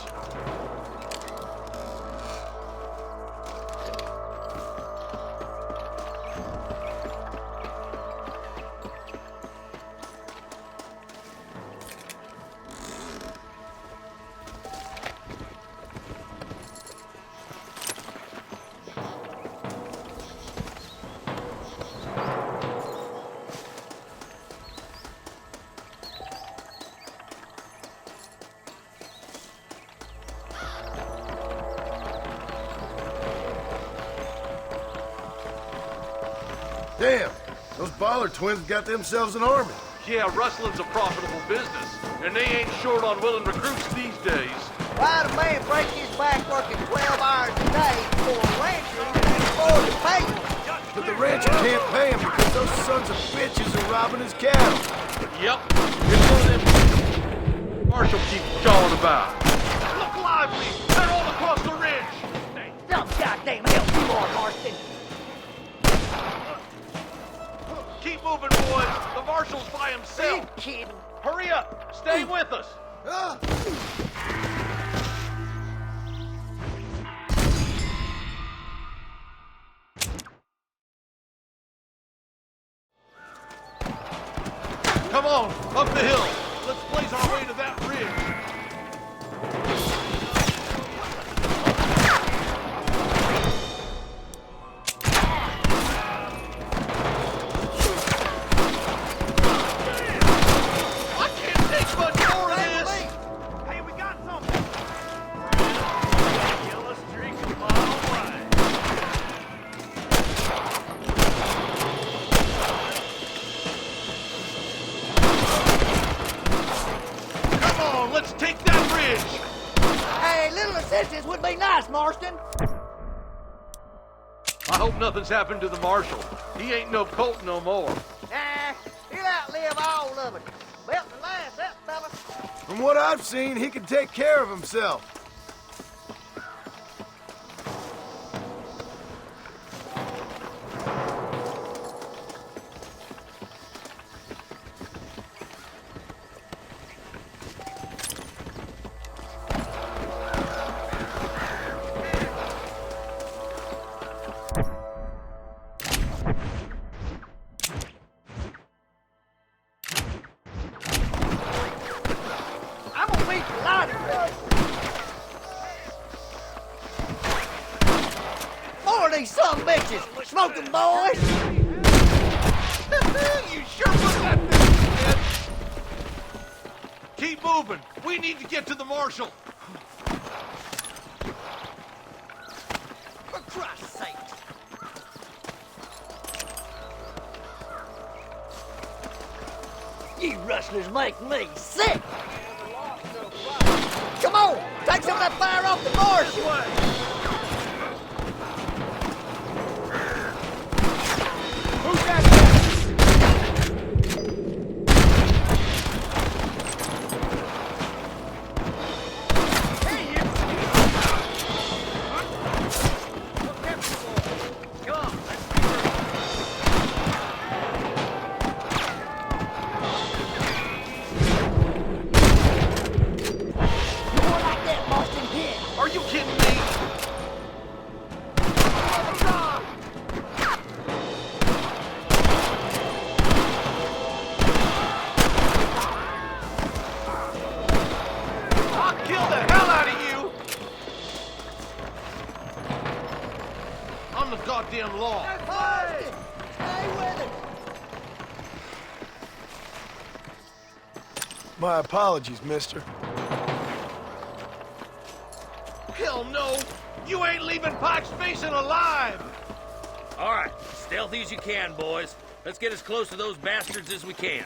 Damn, those Bollard twins got themselves an army. Yeah, rustling's a profitable business, and they ain't short on willing recruits these days. Why'd a man break his back working 12 hours a day for a rancher who can afford to pay him? But the rancher can't pay him because those sons of bitches are robbing his cattle. Yep, it's one of them Marshall keeps jawing about. Look lively! They're all across the ridge! Some goddamn help you are, Marston. Keep moving, boys. The marshal's by himself. You kidding? Hurry up. Stay with us. Come on, up the hill. Let's blaze our way to that ridge. senses would be nice, Marston. I hope nothing's happened to the marshal. He ain't no colt no more. Nah, he'll outlive all of it. Built to last, that fella. From what I've seen, he can take care of himself. I'm gonna beat the light of it. More of these some bitches. Smoking boys. You sure put that thing in. Keep moving. We need to get to the marshal. For Christ's sake. You rustlers make me sick. Come on, take some of that fire off the marshal. Who's got that? More like that, Marston. Hit. Are you kidding me? I'll kill the hell out of you! I'm the goddamn law. Marston, stay with it. My apologies, mister. Hell no! You ain't leaving Pike's Basin alive! All right, stealthy as you can, boys. Let's get as close to those bastards as we can.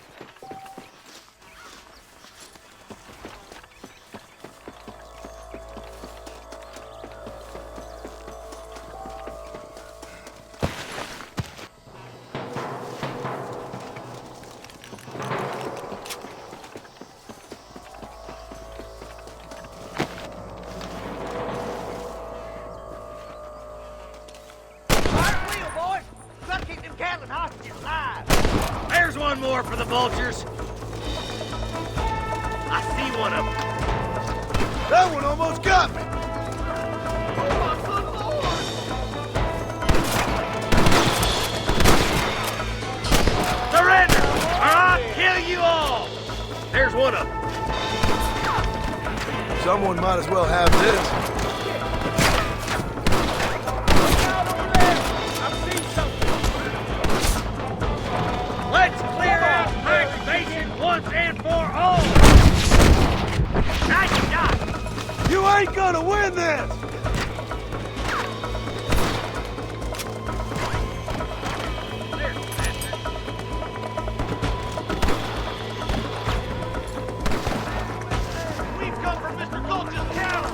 Right wheel, boys. Gotta keep them cattle and hostages alive. There's one more for the vultures. I see one of them. That one almost got me. Surrender, or I'll kill you all. There's one of them. Someone might as well have this. Let's clear out Pike's Basin once and for all. Nice shot. You ain't gonna win this! We've come from Mr. Gulch's town!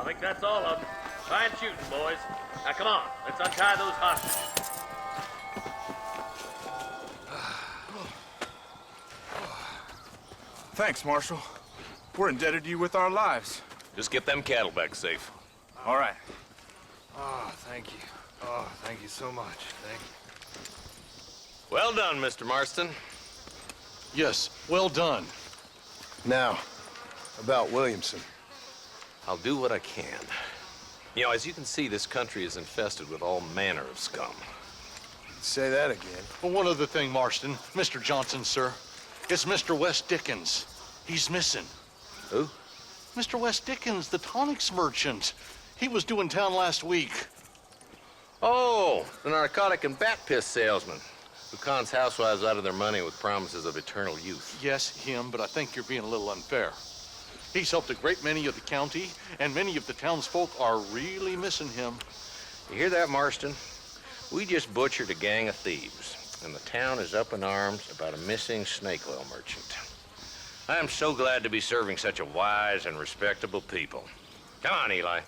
think that's all of them. Fine shooting, boys. Now, come on. Let's untie those hostages. Thanks, Marshal. We're indebted to you with our lives. Just get them cattle back safe. All right. Oh, thank you. Oh, thank you so much. Thank you. Well done, Mr. Marston. Yes, well done. Now, about Williamson. I'll do what I can. You know, as you can see, this country is infested with all manner of scum. Say that again. Well, one other thing, Marston. Mr. Johnson, sir. It's Mr. West Dickens. He's missing. Who? Mr. West Dickens, the tonics merchant. He was due in town last week. Oh, the narcotic and bat piss salesman who cons housewives out of their money with promises of eternal youth. Yes, him, but I think you're being a little unfair. He's helped a great many of the county, and many of the townsfolk are really missing him. You hear that, Marston? We just butchered a gang of thieves, and the town is up in arms about a missing snake oil merchant. I am so glad to be serving such a wise and respectable people. Come on, Eli.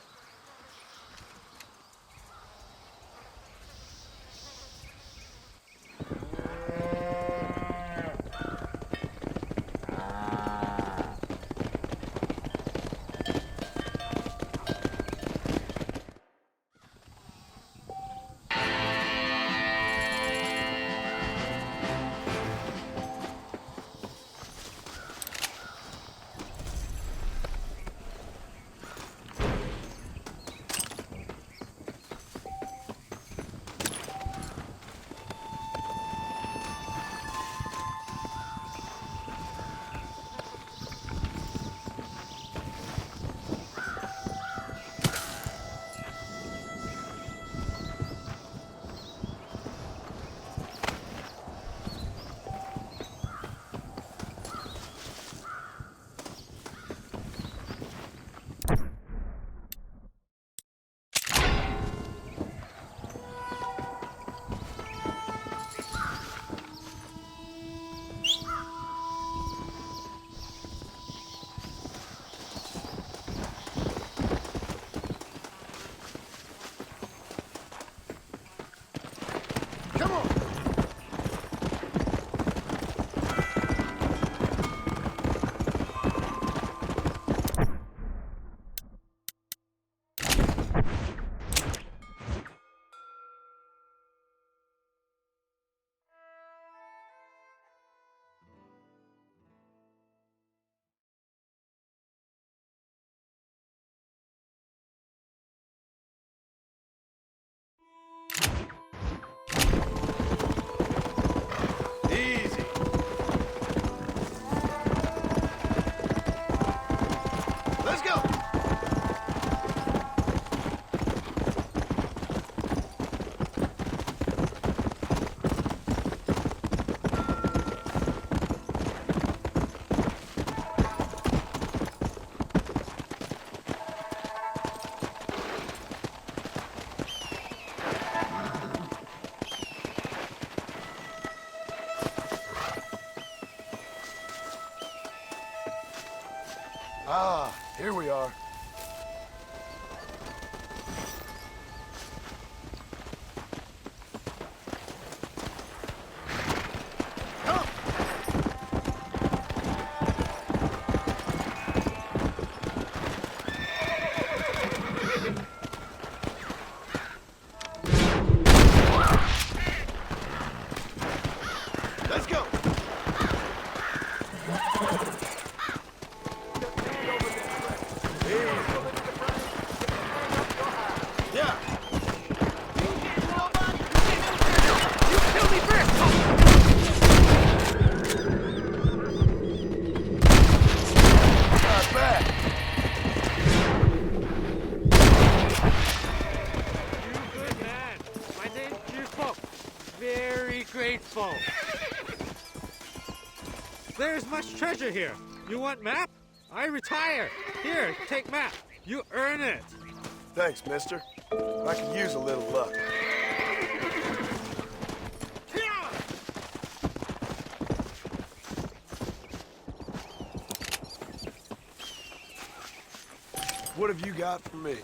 Easy. Let's go. Ah, here we are. Let's go. Yeah. Not bad. Good man. My name's Cheerful. Very grateful. There's much treasure here. You want map? I retire. Here, take map. You earn it. Thanks, mister. I could use a little luck. What What have you got for me?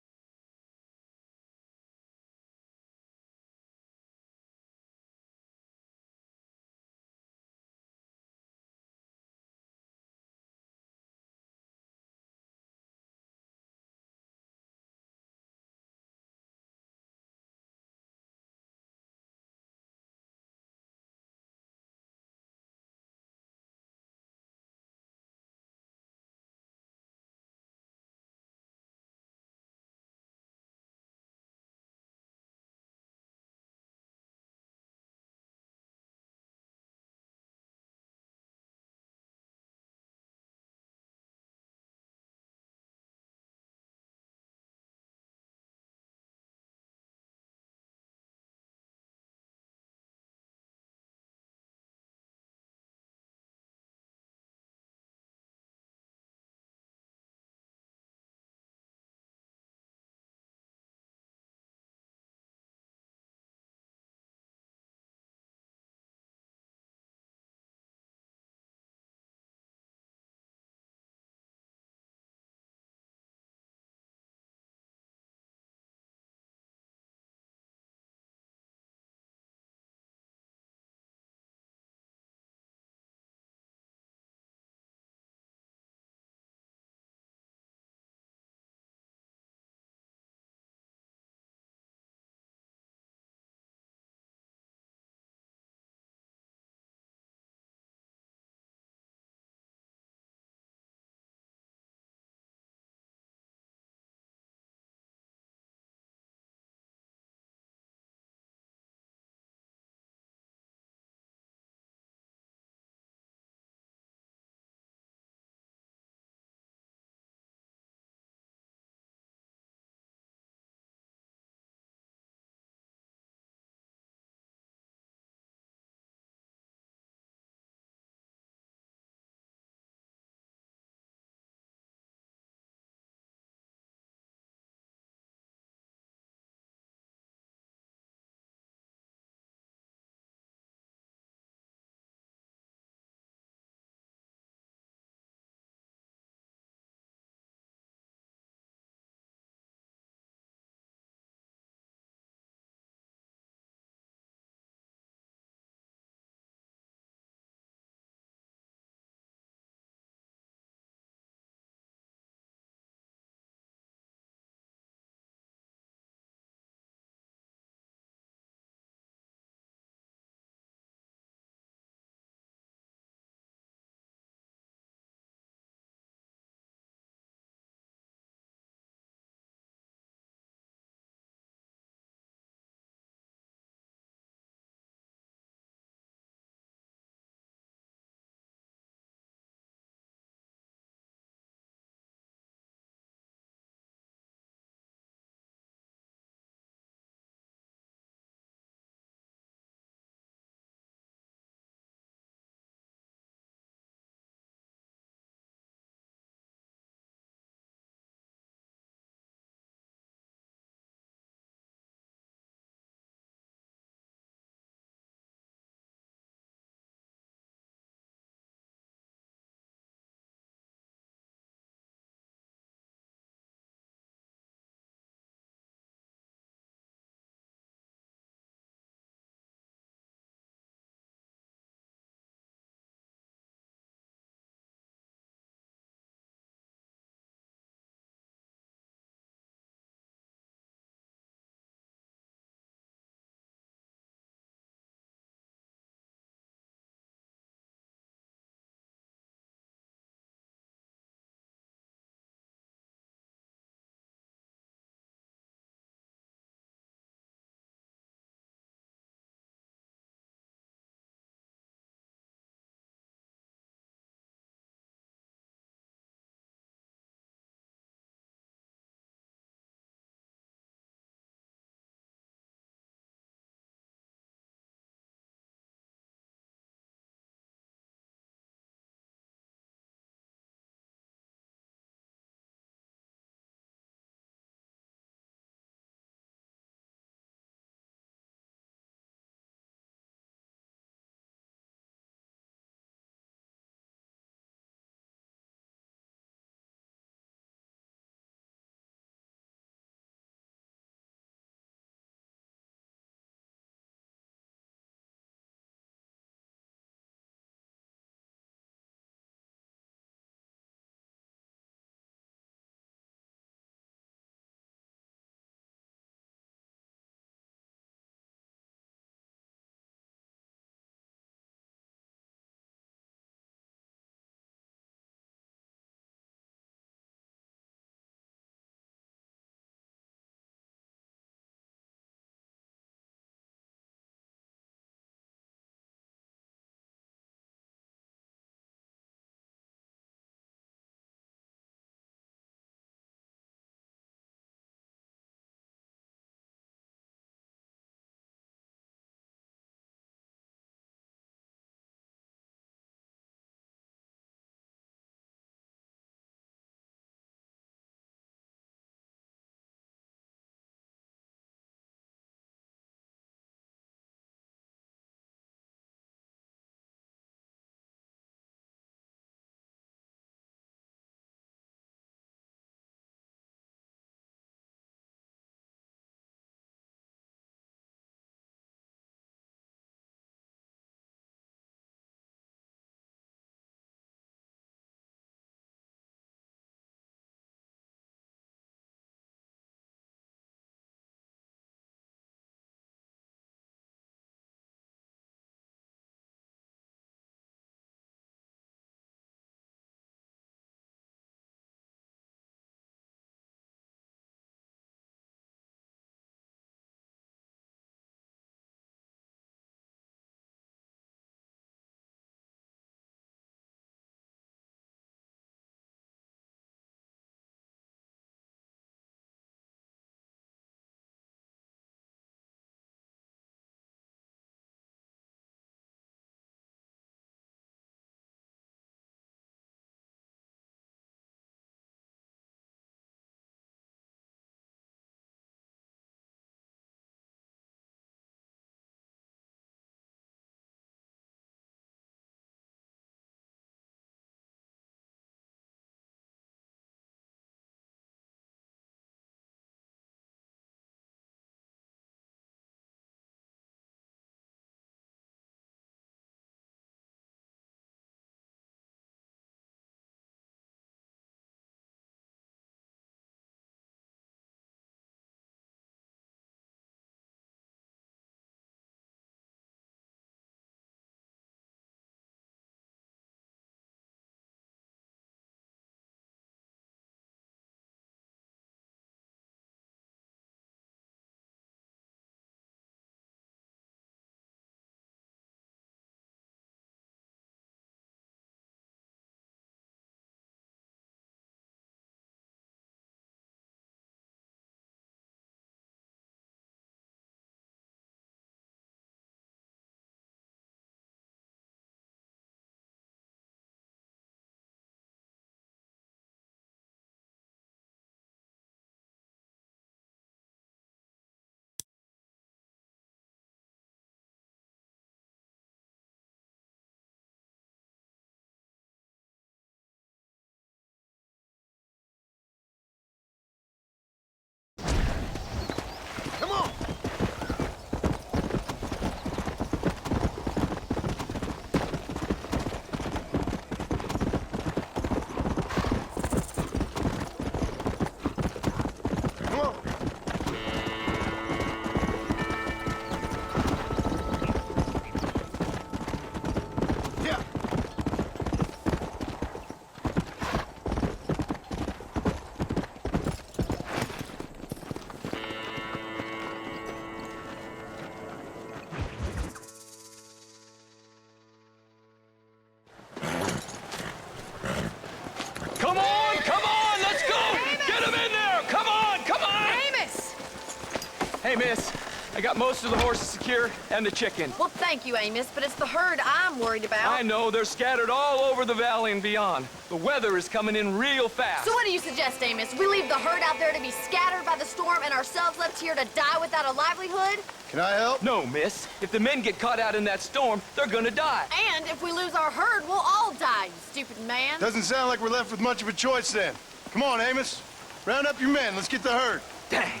Hey, miss. I got most of the horses secure and the chicken. Well, thank you, Amos, but it's the herd I'm worried about. I know. They're scattered all over the valley and beyond. The weather is coming in real fast. So what do you suggest, Amos? We leave the herd out there to be scattered by the storm and ourselves left here to die without a livelihood? Can I help? No, miss. If the men get caught out in that storm, they're gonna die. And if we lose our herd, we'll all die, you stupid man. Doesn't sound like we're left with much of a choice then. Come on, Amos. Round up your men. Let's get the herd. Dang.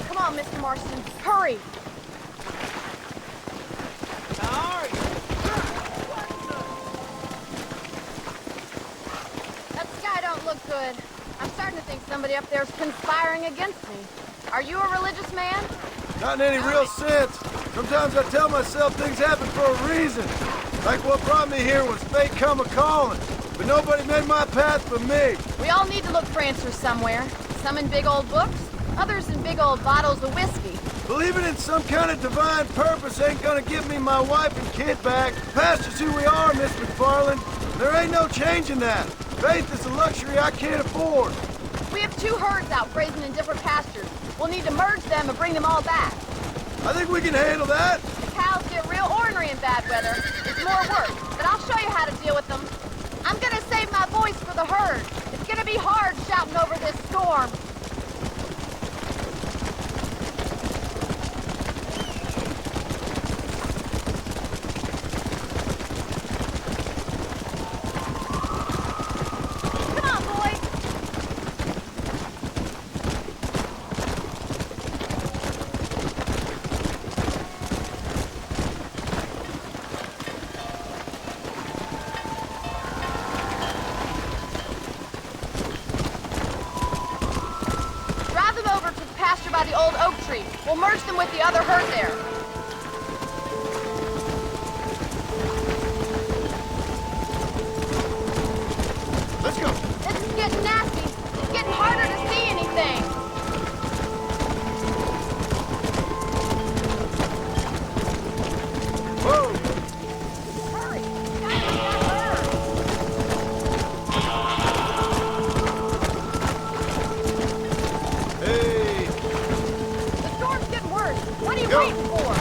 Come on, Mr. Marston. Hurry. That sky don't look good. I'm starting to think somebody up there's conspiring against me. Are you a religious man? Not in any real sense. Sometimes I tell myself things happen for a reason. Like what brought me here was fate come a-calling. But nobody made my path but me. We all need to look for answers somewhere. Some in big old books, others in big old bottles of whiskey. Believing in some kind of divine purpose ain't gonna give me my wife and kid back. Past is who we are, Miss McFarland. There ain't no changing that. Faith is a luxury I can't afford. We have 2 herds out grazing in different pastures. We'll need to merge them and bring them all back. I think we can handle that. The cows get real ornery in bad weather. It's more work, but I'll show you how to deal with them. I'm gonna save my voice for the herd. It's gonna be hard shouting over this storm. By the old oak tree. We'll merge them with the other herd there. Let's go. This is getting nasty. It's getting harder to see anything. Whoa! Hurry! Gotta get that herd. Hey! The storm's getting worse. What are you Go. waiting for?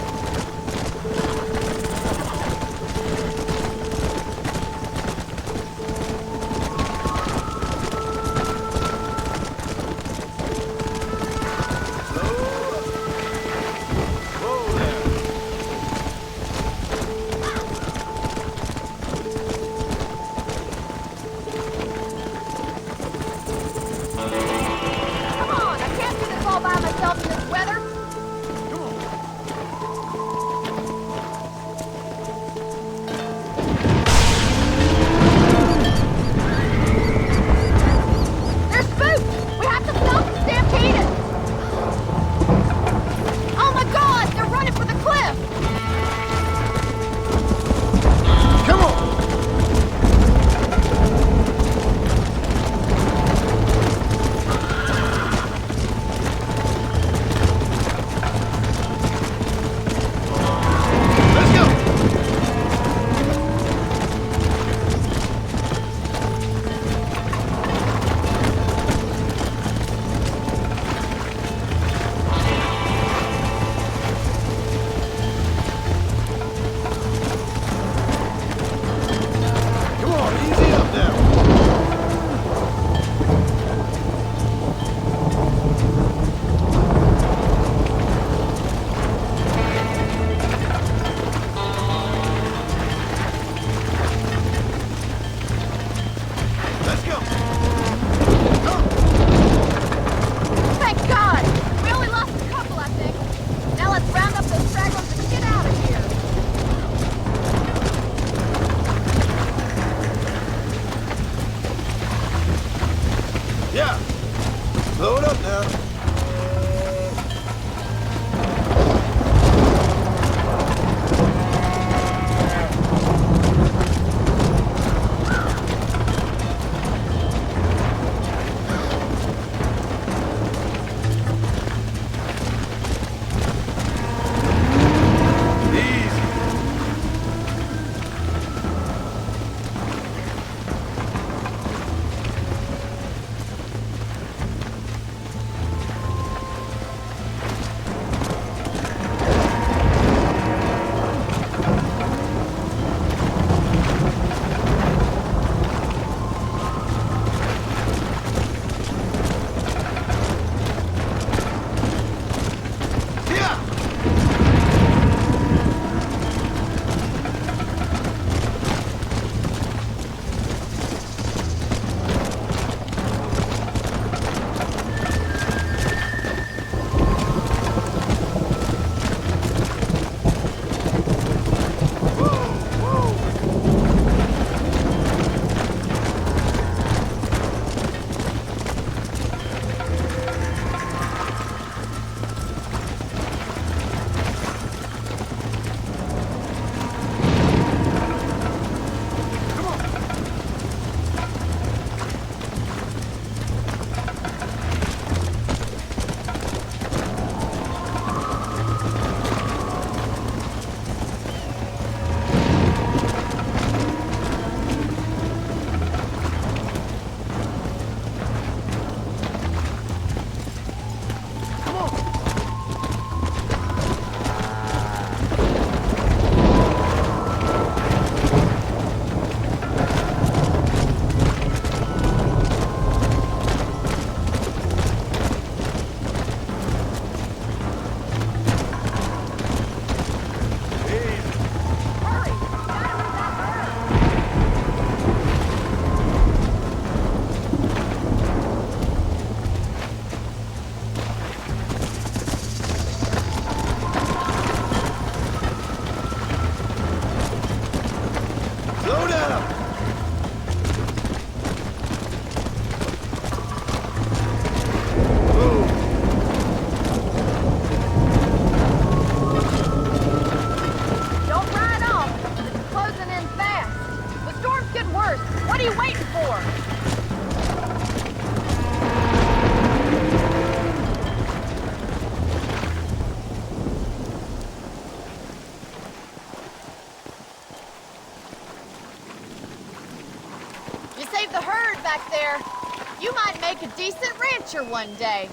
make a decent rancher one day.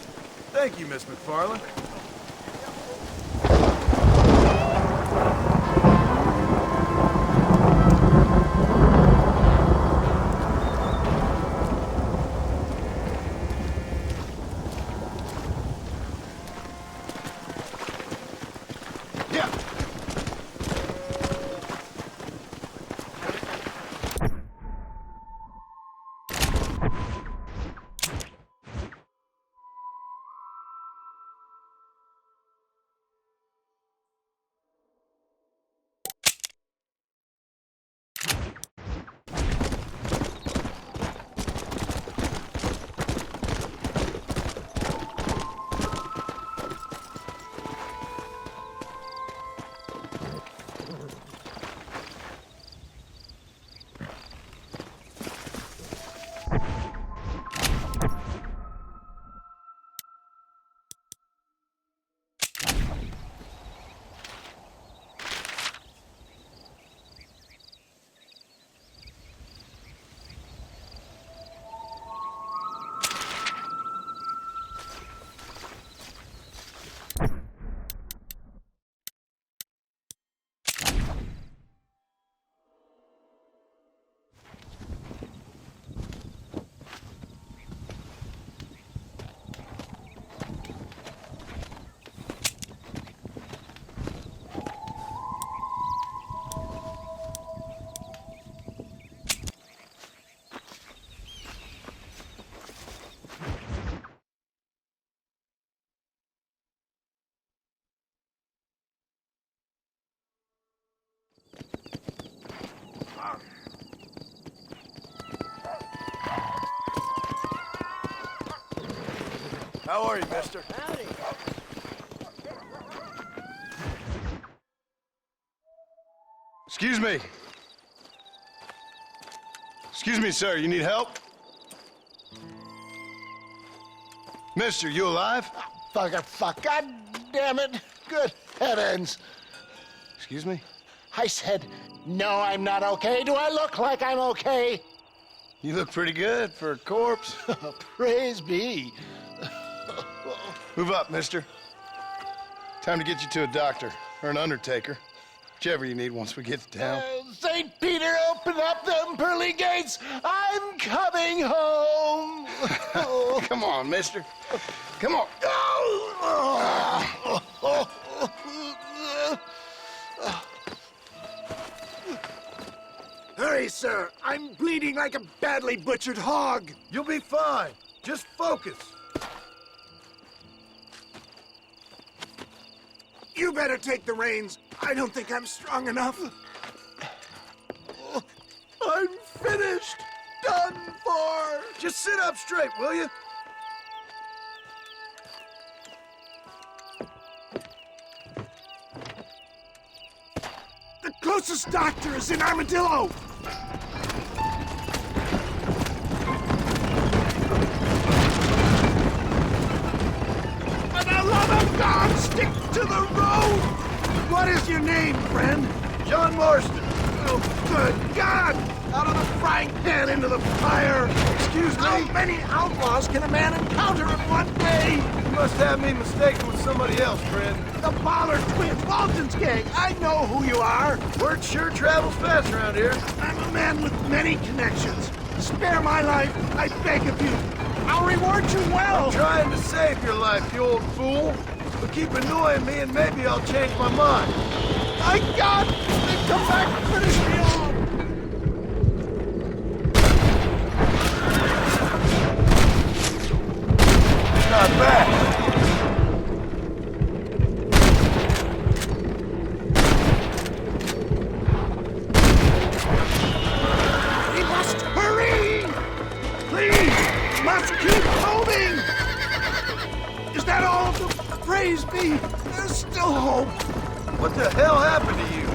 Thank you, Miss McFarland. How are you, mister? Howdy. Excuse me. Excuse me, sir. You need help? Mister, you alive? Fuck. God damn it. Good heavens. Excuse me? I said, no, I'm not okay. Do I look like I'm okay? You look pretty good for a corpse. Praise be. Move up, mister. Time to get you to a doctor or an undertaker. Whichever you need once we get to town. St. Peter, open up them pearly gates. I'm coming home. Come on, mister. Come on. Hurry, sir. I'm bleeding like a badly butchered hog. You'll be fine. Just focus. You better take the reins. I don't think I'm strong enough. I'm finished. Done for. Just sit up straight, will you? The closest doctor is in Armadillo. For the love of God, stick to the road! What is your name, friend? John Marston. Oh, good God! Out of the frying pan into the fire! Excuse me? How many outlaws can a man encounter in one day? You must have me mistaken with somebody else, friend. The Ballard twins, Walton's gang. I know who you are. Word sure travels fast around here. I'm a man with many connections. Spare my life, I beg of you. I'll reward you well. I'm trying to save your life, you old fool. But keep annoying me and maybe I'll change my mind. My God! They come back and finish me off! Not bad. We must hurry! Please! Must keep moving! Is that all? Praise be! There's still hope! What the hell happened to you?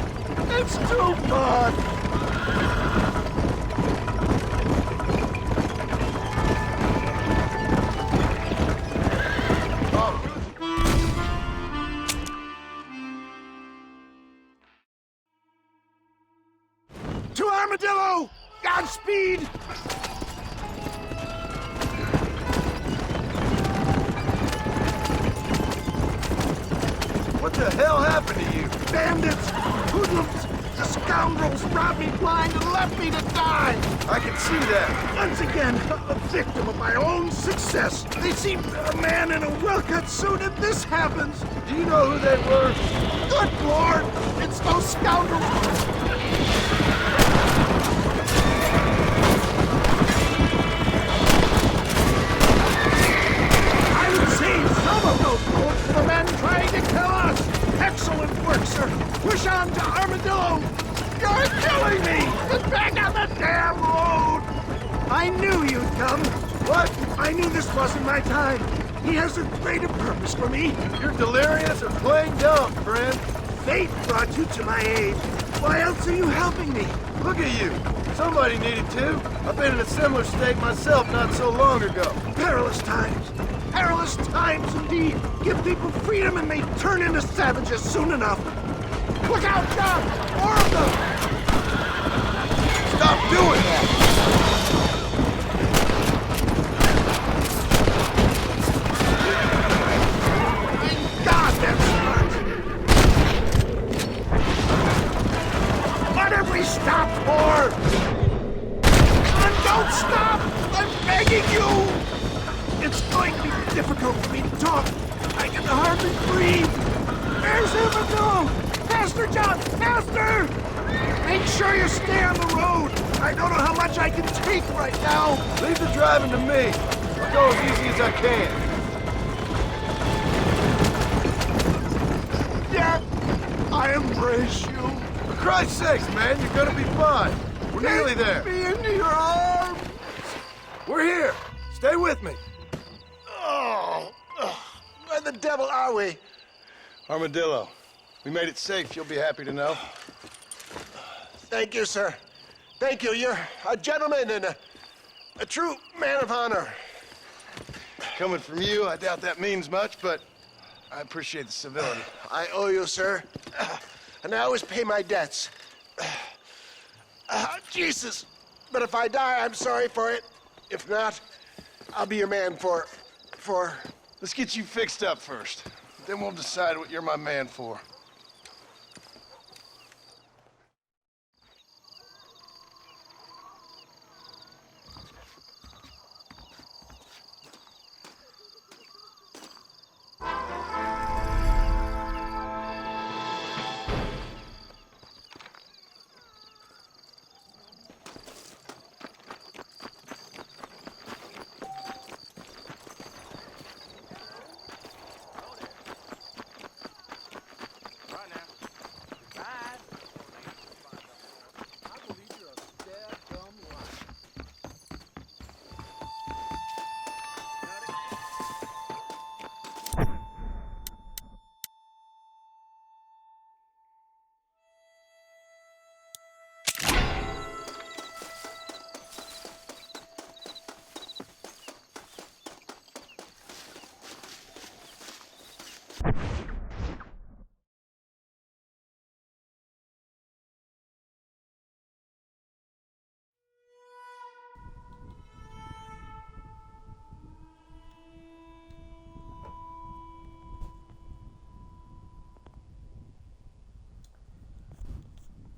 It's too much! To Armadillo! Godspeed! the hell happened to you? Bandits! Hoodlums! The scoundrels robbed me blind and left me to die! I can see that. Once again, a victim of my own success. They seemed a man in a well-cut suit, and this happens. Do you know who they were? Good Lord! It's those scoundrels! I've seen some of those bullets from the men trying to kill us! Excellent work, sir! Push on to Armadillo! You're killing me! Get back on the damn road! I knew you'd come. What? I knew this wasn't my time. He has a greater purpose for me. You're delirious or plain dumb, friend. Fate brought you to my aid. Why else are you helping me? Look at you. Somebody needed to. I've been in a similar state myself not so long ago. Perilous times. Perilous times indeed. Give people freedom and they turn into savages soon enough. Look out, John! More of them! Stop doing that! God, that's smart! What have we stopped for? Don't stop! I'm begging you! It's going to be difficult for me to talk. I can hardly breathe. Where's Armadillo? Faster, John! Faster! Make sure you stay on the road. I don't know how much I can take right now. Leave the driving to me. I'll go as easy as I can. Yeah, I embrace you. For Christ's sakes, man, you're gonna be fine. We're nearly there. Take me into your arms. We're here. Stay with me. Oh, where the devil are we? Armadillo. We made it safe, you'll be happy to know. Thank you, sir. Thank you. You're a gentleman and a true man of honor. Coming from you, I doubt that means much, but I appreciate the civility. I owe you, sir. And I always pay my debts. Jesus. But if I die, I'm sorry for it. If not, I'll be your man for... Let's get you fixed up first. Then we'll decide what you're my man for.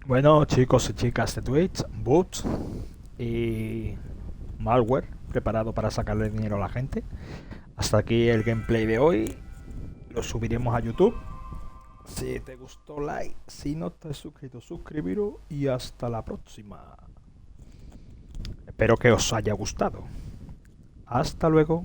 Bueno, chicos y chicas de Twitch, bots y malware preparado para sacarle dinero a la gente. Hasta aquí el gameplay de hoy. Lo subiremos a YouTube. Si te gustó, like. Si no te has suscrito, suscribiros. Y hasta la próxima. Espero que os haya gustado. Hasta luego.